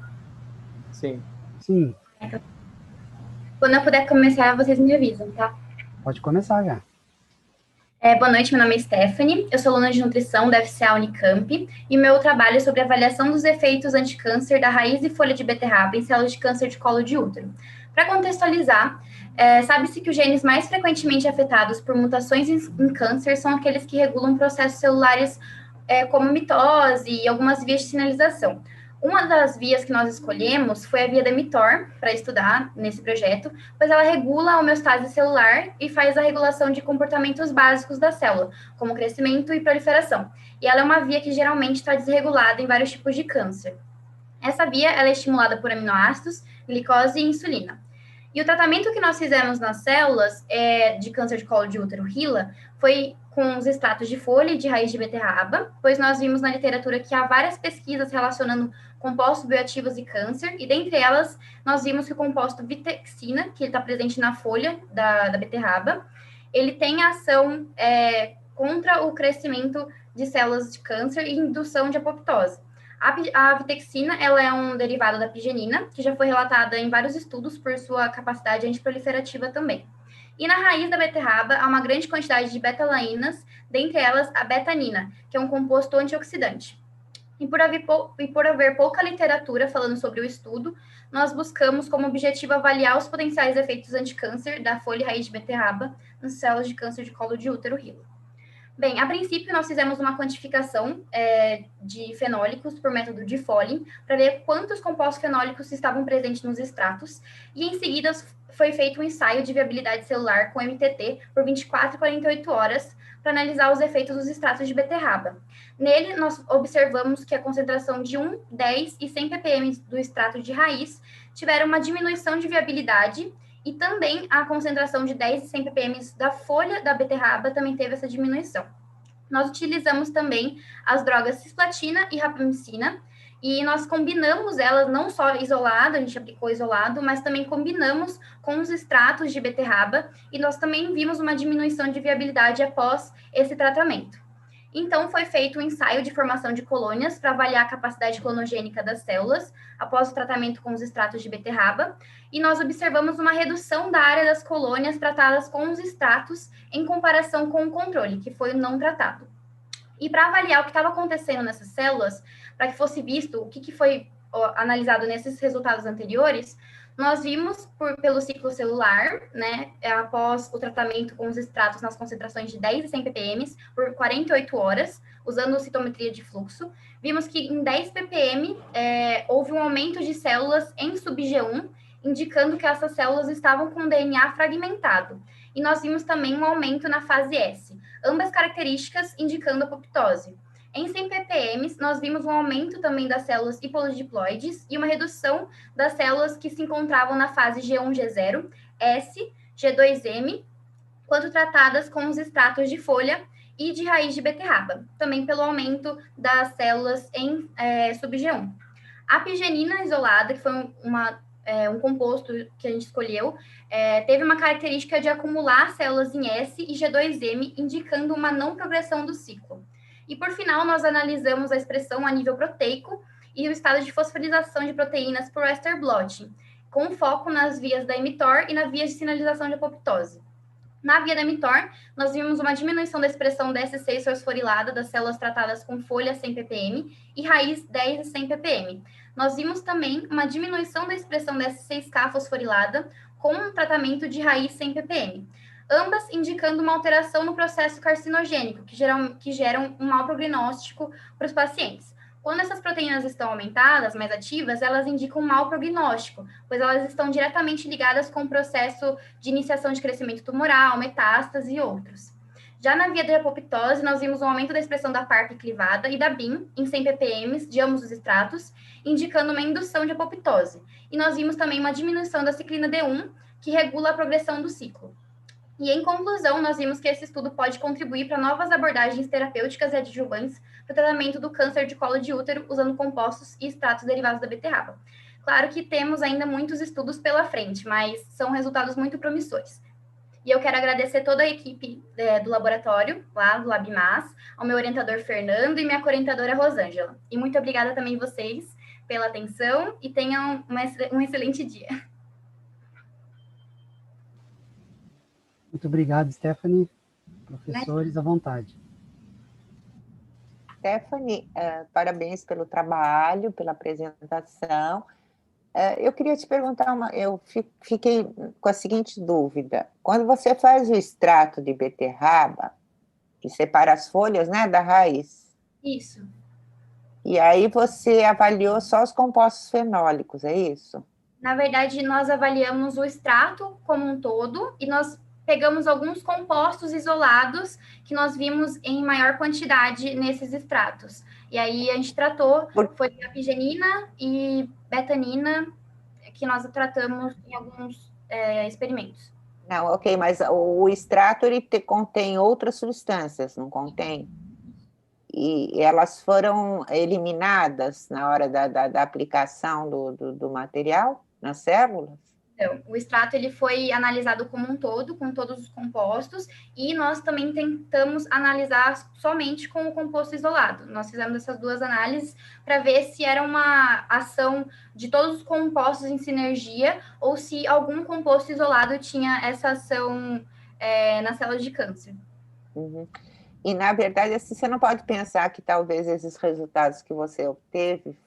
Sim. Sim. Quando eu puder começar, vocês me avisam, tá? Pode começar já. Boa noite, meu nome é Stephanie, eu sou aluna de nutrição da FCA Unicamp e o meu trabalho é sobre a avaliação dos efeitos anticâncer da raiz e folha de beterraba em células de câncer de colo de útero. Para contextualizar, sabe-se que os genes mais frequentemente afetados por mutações em câncer são aqueles que regulam processos celulares como mitose e algumas vias de sinalização. Uma das vias que nós escolhemos foi a via da mTOR, para estudar nesse projeto, pois ela regula a homeostase celular e faz a regulação de comportamentos básicos da célula, como crescimento e proliferação. E ela é uma via que geralmente está desregulada em vários tipos de câncer. Essa via ela é estimulada por aminoácidos, glicose e insulina. E o tratamento que nós fizemos nas células de câncer de colo de útero, HeLa, foi com os extratos de folha e de raiz de beterraba, pois nós vimos na literatura que há várias pesquisas relacionando compostos bioativos e câncer, e dentre elas, nós vimos que o composto vitexina, que está presente na folha da beterraba, ele tem ação contra o crescimento de células de câncer e indução de apoptose. A vitexina, ela é um derivado da pigenina, que já foi relatada em vários estudos por sua capacidade antiproliferativa também. E na raiz da beterraba, há uma grande quantidade de beta-lainas, dentre elas a betanina, que é um composto antioxidante. E por haver pouca literatura falando sobre o estudo, nós buscamos como objetivo avaliar os potenciais efeitos anticâncer da folha e raiz de beterraba nas células de câncer de colo de útero, HeLa. Bem, a princípio, nós fizemos uma quantificação de fenólicos por método de Foley, para ver quantos compostos fenólicos estavam presentes nos extratos, e em seguida foi feito um ensaio de viabilidade celular com MTT por 24 e 48 horas, para analisar os efeitos dos extratos de beterraba. Nele, nós observamos que a concentração de 1, 10 e 100 ppm do extrato de raiz tiveram uma diminuição de viabilidade, e também a concentração de 10 e 100 ppm da folha da beterraba também teve essa diminuição. Nós utilizamos também as drogas cisplatina e rapamicina, e nós combinamos elas não só isolado, a gente aplicou isolado, mas também combinamos com os extratos de beterraba, e nós também vimos uma diminuição de viabilidade após esse tratamento. Então, foi feito um ensaio de formação de colônias para avaliar a capacidade clonogênica das células após o tratamento com os extratos de beterraba, e nós observamos uma redução da área das colônias tratadas com os extratos em comparação com o controle, que foi o não tratado. E para avaliar o que estava acontecendo nessas células, para que fosse visto o que foi analisado nesses resultados anteriores, nós vimos pelo ciclo celular, né, após o tratamento com os extratos nas concentrações de 10 e 100 ppm por 48 horas, usando citometria de fluxo, vimos que em 10 ppm houve um aumento de células em sub-G1, indicando que essas células estavam com DNA fragmentado. E nós vimos também um aumento na fase S, ambas características indicando apoptose. Em 100 ppm, nós vimos um aumento também das células hipodiploides e uma redução das células que se encontravam na fase G1, G0, S, G2M, quando tratadas com os extratos de folha e de raiz de beterraba, também pelo aumento das células em sub-G1. A pigenina isolada, que foi um composto que a gente escolheu, teve uma característica de acumular células em S e G2M, indicando uma não progressão do ciclo. E, por final, nós analisamos a expressão a nível proteico e o estado de fosforilação de proteínas por Western blotting, com foco nas vias da mTOR e nas vias de sinalização de apoptose. Na via da mTOR, nós vimos uma diminuição da expressão DSC fosforilada das células tratadas com folha 100 ppm e raiz 10 e 100 ppm. Nós vimos também uma diminuição da expressão DSC-SK fosforilada com um tratamento de raiz 100 ppm. Ambas indicando uma alteração no processo carcinogênico, que geram um mau prognóstico para os pacientes. Quando essas proteínas estão aumentadas, mais ativas, elas indicam um mau prognóstico, pois elas estão diretamente ligadas com o processo de iniciação de crescimento tumoral, metástase e outros. Já na via da apoptose, nós vimos um aumento da expressão da PARP clivada e da BIM em 100 ppm de ambos os extratos, indicando uma indução de apoptose. E nós vimos também uma diminuição da ciclina D1, que regula a progressão do ciclo. E, em conclusão, nós vimos que esse estudo pode contribuir para novas abordagens terapêuticas e adjuvantes para o tratamento do câncer de colo de útero, usando compostos e extratos derivados da beterraba. Claro que temos ainda muitos estudos pela frente, mas são resultados muito promissores. E eu quero agradecer toda a equipe do laboratório, lá do LabMas, ao meu orientador Fernando e minha co-orientadora Rosângela. E muito obrigada também a vocês pela atenção e tenham um excelente dia. Muito obrigado, Stephanie. Professores, à vontade. Stephanie, parabéns pelo trabalho, pela apresentação. Eu queria te perguntar, eu fiquei com a seguinte dúvida. Quando você faz o extrato de beterraba e separa as folhas, né, da raiz? Isso. E aí você avaliou só os compostos fenólicos, é isso? Na verdade, nós avaliamos o extrato como um todo e nós pegamos alguns compostos isolados que nós vimos em maior quantidade nesses extratos. E aí a gente tratou, foi a pigenina e betanina, que nós tratamos em alguns experimentos. Não, ok, mas o extrato ele contém outras substâncias, não contém? E elas foram eliminadas na hora da aplicação do material nas células? Então, o extrato ele foi analisado como um todo, com todos os compostos, e nós também tentamos analisar somente com o composto isolado. Nós fizemos essas duas análises para ver se era uma ação de todos os compostos em sinergia ou se algum composto isolado tinha essa ação nas células de câncer. Uhum. E, na verdade, assim, você não pode pensar que talvez esses resultados que você obteve,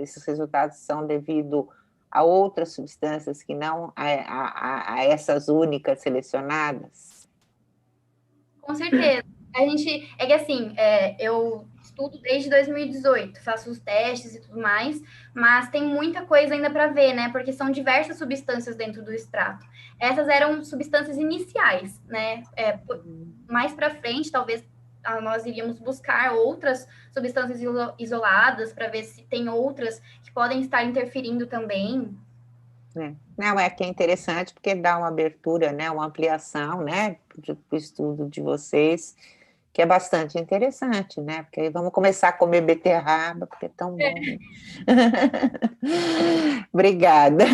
esses resultados são devido a outras substâncias que não a essas únicas selecionadas? Com certeza. É que assim, eu estudo desde 2018, faço os testes e tudo mais, mas tem muita coisa ainda para ver, né? Porque são diversas substâncias dentro do extrato. Essas eram substâncias iniciais, né? Mais para frente, talvez nós iríamos buscar outras substâncias isoladas para ver se tem outras que podem estar interferindo também. Não, que é interessante porque dá uma abertura, né, uma ampliação, né, para o estudo de vocês, que é bastante interessante, né, porque aí vamos começar a comer beterraba, porque é tão bom. Obrigada.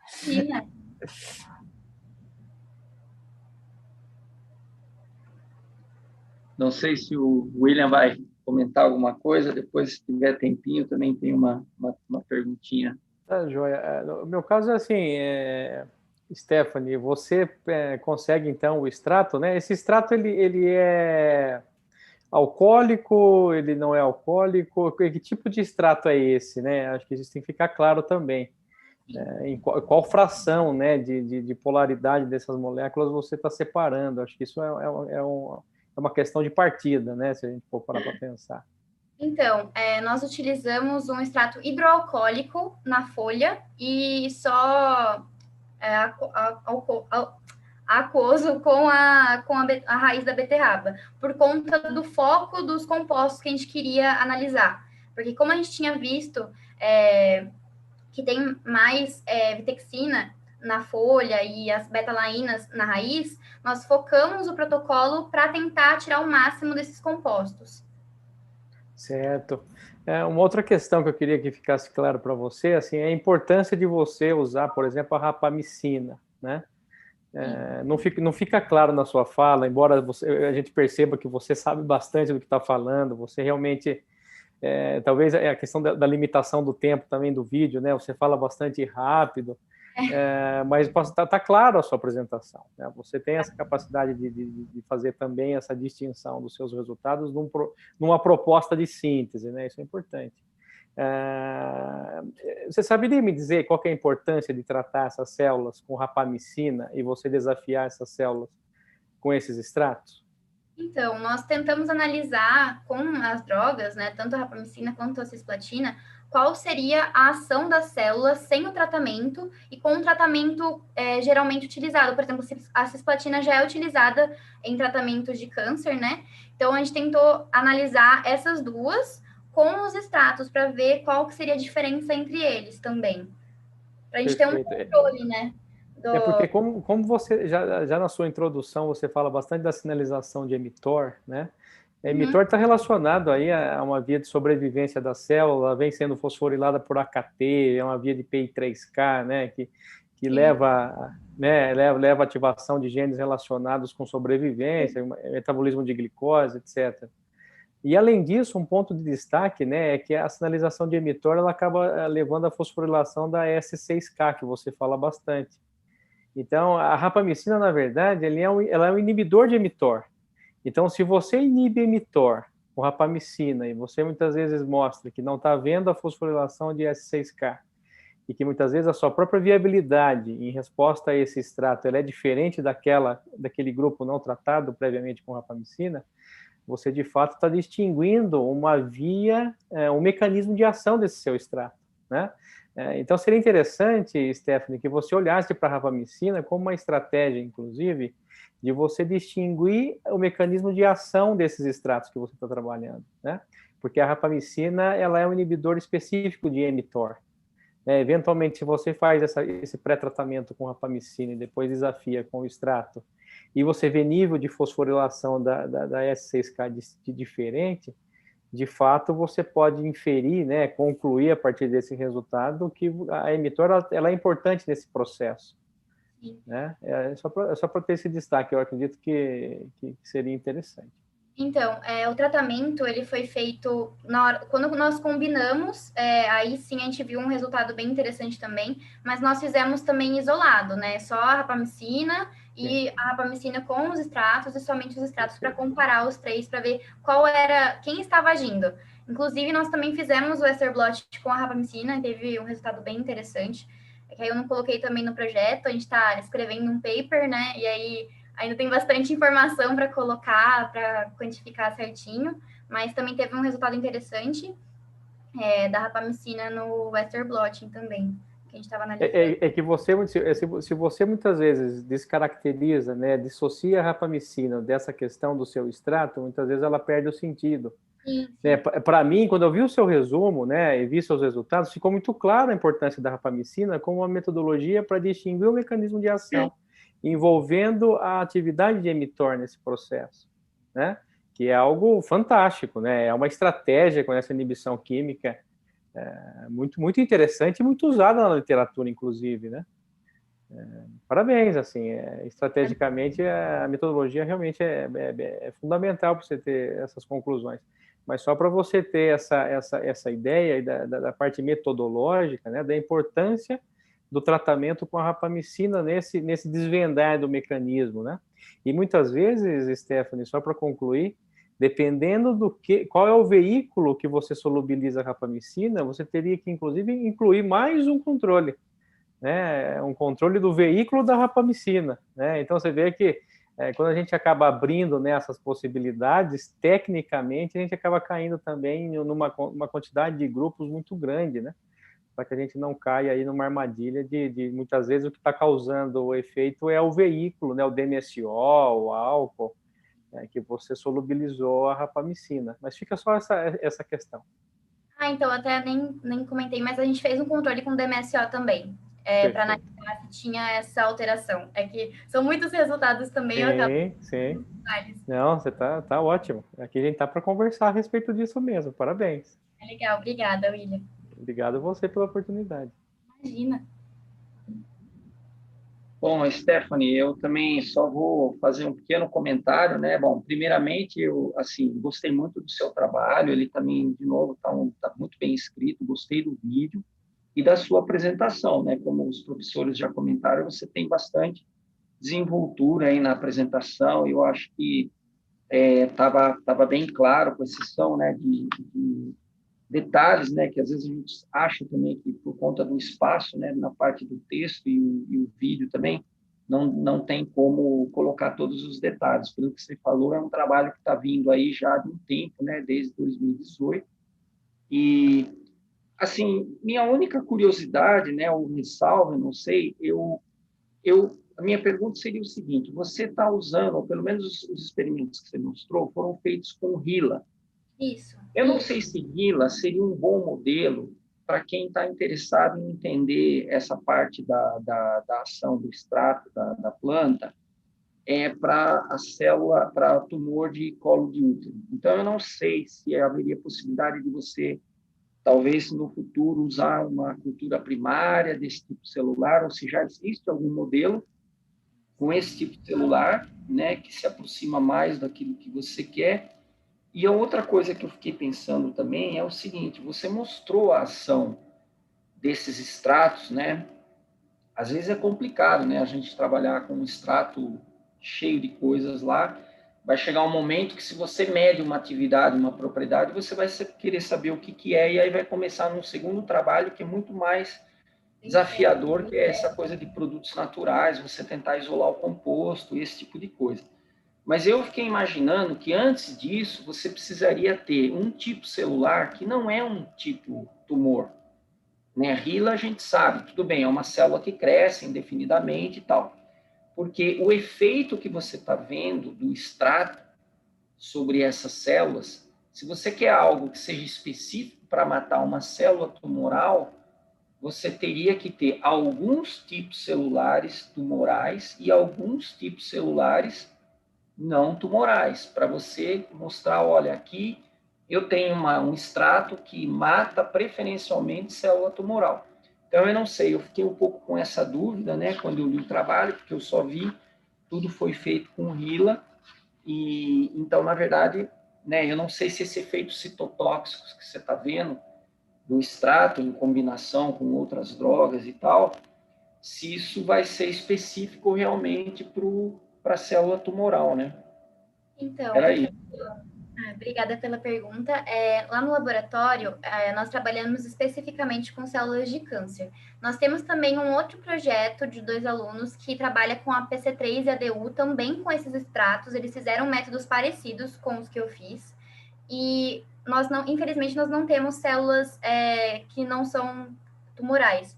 Sim, né? Não sei se o William vai comentar alguma coisa, depois, se tiver tempinho, também tem uma perguntinha. Tá, joia. No meu caso é assim, Stephanie, você consegue, então, o extrato, né? Esse extrato, ele é alcoólico, ele não é alcoólico? Que tipo de extrato é esse, né? Acho que isso tem que ficar claro também. Em qual fração, né, de polaridade dessas moléculas você está separando? Acho que isso é uma questão de partida, né, se a gente for parar para pensar. Então, nós utilizamos um extrato hidroalcoólico na folha e só aquoso com a raiz da beterraba, por conta do foco dos compostos que a gente queria analisar. Porque como a gente tinha visto que tem mais vitexina na folha e as betalainas na raiz, nós focamos o protocolo para tentar tirar o máximo desses compostos. Certo. Uma outra questão que eu queria que ficasse claro para você, assim, é a importância de você usar, por exemplo, a rapamicina, né? Não fica claro na sua fala, embora a gente perceba que você sabe bastante do que está falando, você realmente, talvez a questão da limitação do tempo também do vídeo, né? Você fala bastante rápido, mas está claro a sua apresentação, né? Você tem essa capacidade de fazer também essa distinção dos seus resultados numa proposta de síntese, né? Isso é importante. Você saberia me dizer qual que é a importância de tratar essas células com rapamicina e você desafiar essas células com esses extratos? Então, nós tentamos analisar com as drogas, né, tanto a rapamicina quanto a cisplatina, qual seria a ação das células sem o tratamento e com o tratamento geralmente utilizado. Por exemplo, a cisplatina já é utilizada em tratamentos de câncer, né? Então, a gente tentou analisar essas duas com os extratos para ver qual que seria a diferença entre eles também. Para a gente ter um controle, né? Porque como você, já na sua introdução, você fala bastante da sinalização de mTOR, né? mTOR está relacionado aí a uma via de sobrevivência da célula, vem sendo fosforilada por AKT, é uma via de PI3K, né, que leva a ativação de genes relacionados com sobrevivência, metabolismo de glicose, etc. E, além disso, um ponto de destaque, né, é que a sinalização de mTOR ela acaba levando à fosforilação da S6K, que você fala bastante. Então, a rapamicina, na verdade, ela é um inibidor de mTOR. Então, se você inibe mTOR com rapamicina e você muitas vezes mostra que não está havendo a fosforilação de S6K e que muitas vezes a sua própria viabilidade em resposta a esse extrato ela é diferente daquele grupo não tratado previamente com rapamicina, você de fato está distinguindo uma via, um mecanismo de ação desse seu extrato, né? Então, seria interessante, Stephanie, que você olhasse para a rapamicina como uma estratégia, inclusive, de você distinguir o mecanismo de ação desses extratos que você está trabalhando, né? Porque a rapamicina ela é um inibidor específico de mTOR. Eventualmente, se você faz esse pré-tratamento com rapamicina e depois desafia com o extrato, e você vê nível de fosforilação da S6K diferente, de fato, você pode inferir, né, concluir a partir desse resultado que a mTOR ela é importante nesse processo. Né? Só para ter esse destaque, eu acredito que seria interessante. Então, o tratamento ele foi feito na hora, quando nós combinamos, aí sim a gente viu um resultado bem interessante também, mas nós fizemos também isolado, né? Só a rapamicina e a rapamicina com os extratos e somente os extratos para comparar os três, para ver quem estava agindo. Inclusive, nós também fizemos o Western blot com a rapamicina e teve um resultado bem interessante, que aí eu não coloquei também no projeto, a gente está escrevendo um paper, né? E aí ainda tem bastante informação para colocar, para quantificar certinho, mas também teve um resultado interessante da rapamicina no Western blotting também, que a gente estava analisando. Que se você muitas vezes descaracteriza, né, dissocia a rapamicina dessa questão do seu extrato, muitas vezes ela perde o sentido. Para mim, quando eu vi o seu resumo, né, e vi seus resultados, ficou muito claro a importância da rapamicina como uma metodologia para distinguir o mecanismo de ação, envolvendo a atividade de mTOR nesse processo, né? Que é algo fantástico, né? É uma estratégia com essa inibição química muito, muito interessante e muito usada na literatura, inclusive, né? Parabéns, assim, estrategicamente a metodologia realmente é fundamental para você ter essas conclusões. Mas só para você ter essa ideia da parte metodológica, né? Da importância do tratamento com a rapamicina nesse desvendar do mecanismo, né? E muitas vezes, Stephanie, só para concluir, dependendo qual é o veículo que você solubiliza a rapamicina, você teria que, inclusive, incluir mais um controle, né? Um controle do veículo da rapamicina, né? Então, você vê que quando a gente acaba abrindo, né, essas possibilidades, tecnicamente, a gente acaba caindo também numa quantidade de grupos muito grande, né? Para que a gente não caia aí numa armadilha de muitas vezes o que está causando o efeito é o veículo, né, o DMSO, o álcool, que você solubilizou a rapamicina. Mas fica só essa questão. Então, até nem comentei, mas a gente fez um controle com DMSO também, para analisar se tinha essa alteração. É que são muitos resultados também. Sim. Não, você tá ótimo. Aqui a gente tá para conversar a respeito disso mesmo. Parabéns. Legal, obrigada, William. Obrigado a você pela oportunidade. Imagina. Bom, Stephanie, eu também só vou fazer um pequeno comentário, né? Bom, primeiramente, eu, assim, gostei muito do seu trabalho, ele também, de novo, tá muito bem escrito, gostei do vídeo e da sua apresentação, né? Como os professores já comentaram, você tem bastante desenvoltura aí na apresentação, eu acho que estava bem claro, com exceção, né, de detalhes, né, que às vezes a gente acha também que por conta do espaço, né, na parte do texto e o vídeo também, não tem como colocar todos os detalhes. Pelo que você falou, é um trabalho que está vindo aí já de um tempo, né, desde 2018, e Assim, minha única curiosidade, né, ou ressalva, não sei, a minha pergunta seria o seguinte: você está usando, ou pelo menos os experimentos que você mostrou, foram feitos com Hila. Isso. Eu não sei se Hila seria um bom modelo para quem está interessado em entender essa parte da ação do extrato da planta, para a célula, para tumor de colo de útero. Então, eu não sei se haveria possibilidade de você, talvez no futuro, usar uma cultura primária desse tipo celular, ou se já existe algum modelo com esse tipo de celular, né, que se aproxima mais daquilo que você quer. E a outra coisa que eu fiquei pensando também é o seguinte: você mostrou a ação desses extratos, né? Às vezes é complicado, né? A gente trabalhar com um extrato cheio de coisas lá. Vai chegar um momento que, se você mede uma atividade, uma propriedade, você vai querer saber o que é, e aí vai começar num segundo trabalho que é muito mais desafiador, que é essa coisa de produtos naturais, você tentar isolar o composto, esse tipo de coisa. Mas eu fiquei imaginando que, antes disso, você precisaria ter um tipo celular que não é um tipo tumor, né? Hila, a gente sabe, tudo bem, é uma célula que cresce indefinidamente e tal. Porque o efeito que você está vendo do extrato sobre essas células, se você quer algo que seja específico para matar uma célula tumoral, você teria que ter alguns tipos celulares tumorais e alguns tipos celulares não tumorais, para você mostrar: olha, aqui eu tenho um extrato que mata preferencialmente célula tumoral. Então, eu não sei, eu fiquei um pouco com essa dúvida, né, quando eu li o trabalho, porque eu só vi, tudo foi feito com Hila, e então, na verdade, né, eu não sei se esse efeito citotóxico que você está vendo do extrato em combinação com outras drogas e tal, se isso vai ser específico realmente para a célula tumoral, né? Então, Era isso. obrigada pela pergunta. Lá no laboratório, nós trabalhamos especificamente com células de câncer. Nós temos também um outro projeto de 2 alunos que trabalha com a PC3 e a DU, também com esses extratos. Eles fizeram métodos parecidos com os que eu fiz. E infelizmente, nós não temos células que não são tumorais.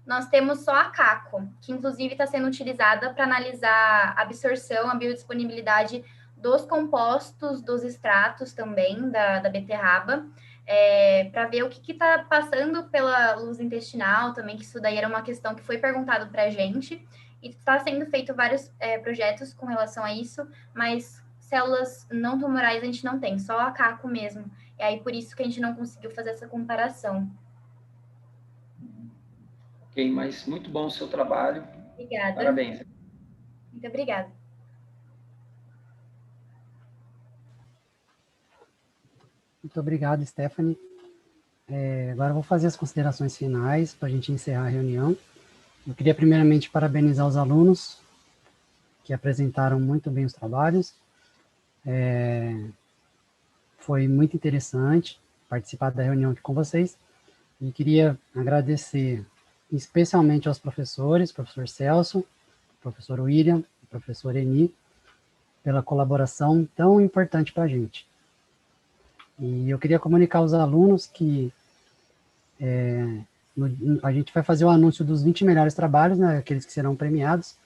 Nós temos só a CACO, que inclusive está sendo utilizada para analisar a absorção, a biodisponibilidade dos compostos, dos extratos também da beterraba, para ver o que está passando pela luz intestinal também, que isso daí era uma questão que foi perguntado para a gente, e está sendo feito vários projetos com relação a isso, mas células não tumorais a gente não tem, só a CACO mesmo. E aí, por isso que a gente não conseguiu fazer essa comparação. Ok, mas muito bom o seu trabalho. Obrigada. Parabéns. Muito obrigada. Muito obrigado, Stephanie. Agora eu vou fazer as considerações finais para a gente encerrar a reunião. Eu queria primeiramente parabenizar os alunos que apresentaram muito bem os trabalhos. Foi muito interessante participar da reunião aqui com vocês. E queria agradecer especialmente aos professores, professor Celso, professor William, professor Eni, pela colaboração tão importante para a gente. E eu queria comunicar aos alunos que a gente vai fazer o anúncio dos 20 melhores trabalhos, né, aqueles que serão premiados,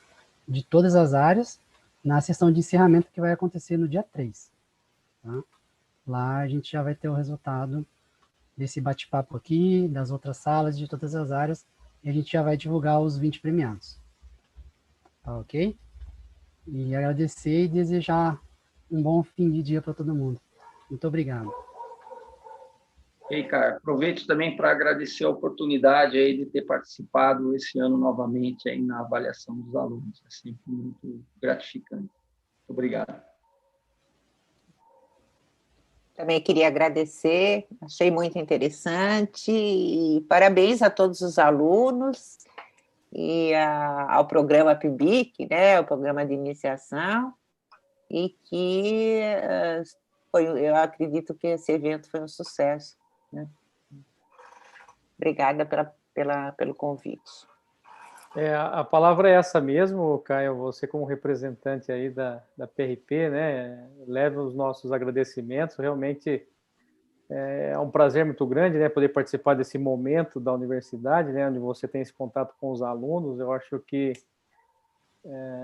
de todas as áreas, na sessão de encerramento que vai acontecer no dia 3. Tá? Lá a gente já vai ter o resultado desse bate-papo aqui, das outras salas, de todas as áreas, e a gente já vai divulgar os 20 premiados. Tá ok? E agradecer e desejar um bom fim de dia para todo mundo. Muito obrigado. E, cara, aproveito também para agradecer a oportunidade aí de ter participado esse ano novamente aí na avaliação dos alunos. É sempre muito gratificante. Muito obrigado. Também queria agradecer, achei muito interessante, e parabéns a todos os alunos e ao programa PIBIC, né, o programa de iniciação, e que eu acredito que esse evento foi um sucesso. Né? Obrigada pelo convite. A palavra é essa mesmo, Caio, você como representante aí da PRP, né, leva os nossos agradecimentos, realmente É um prazer muito grande, né, poder participar desse momento da universidade, né, onde você tem esse contato com os alunos. Eu acho que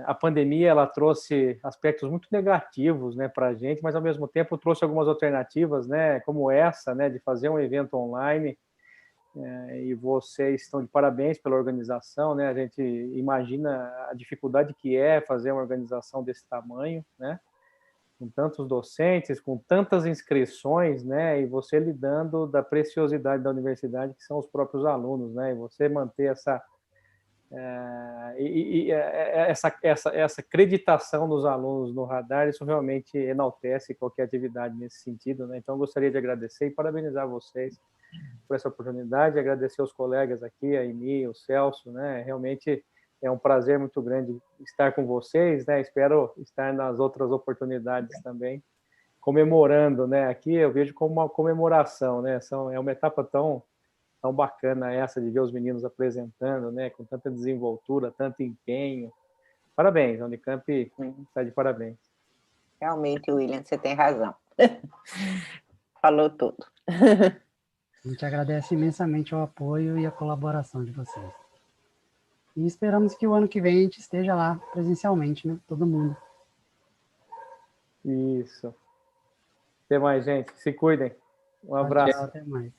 a pandemia ela trouxe aspectos muito negativos, né, para a gente, mas ao mesmo tempo trouxe algumas alternativas, né, como essa, né, de fazer um evento online. E vocês estão de parabéns pela organização, né? A gente imagina a dificuldade que é fazer uma organização desse tamanho, né? Com tantos docentes, com tantas inscrições, né? E você lidando da preciosidade da universidade, que são os próprios alunos, né? E você manter essa acreditação dos alunos no radar, isso realmente enaltece qualquer atividade nesse sentido, né? Então, eu gostaria de agradecer e parabenizar vocês por essa oportunidade, agradecer aos colegas aqui, a Emi, o Celso, né? Realmente é um prazer muito grande estar com vocês, né? Espero estar nas outras oportunidades também, comemorando, né? Aqui eu vejo como uma comemoração, né? É uma etapa tão bacana essa de ver os meninos apresentando, né? Com tanta desenvoltura, tanto empenho. Parabéns, a Unicamp está de parabéns. Realmente, William, você tem razão. Falou tudo. A gente agradece imensamente o apoio e a colaboração de vocês. E esperamos que o ano que vem a gente esteja lá presencialmente, né? Todo mundo. Isso. Até mais, gente. Se cuidem. Um abraço. Tchau, até mais.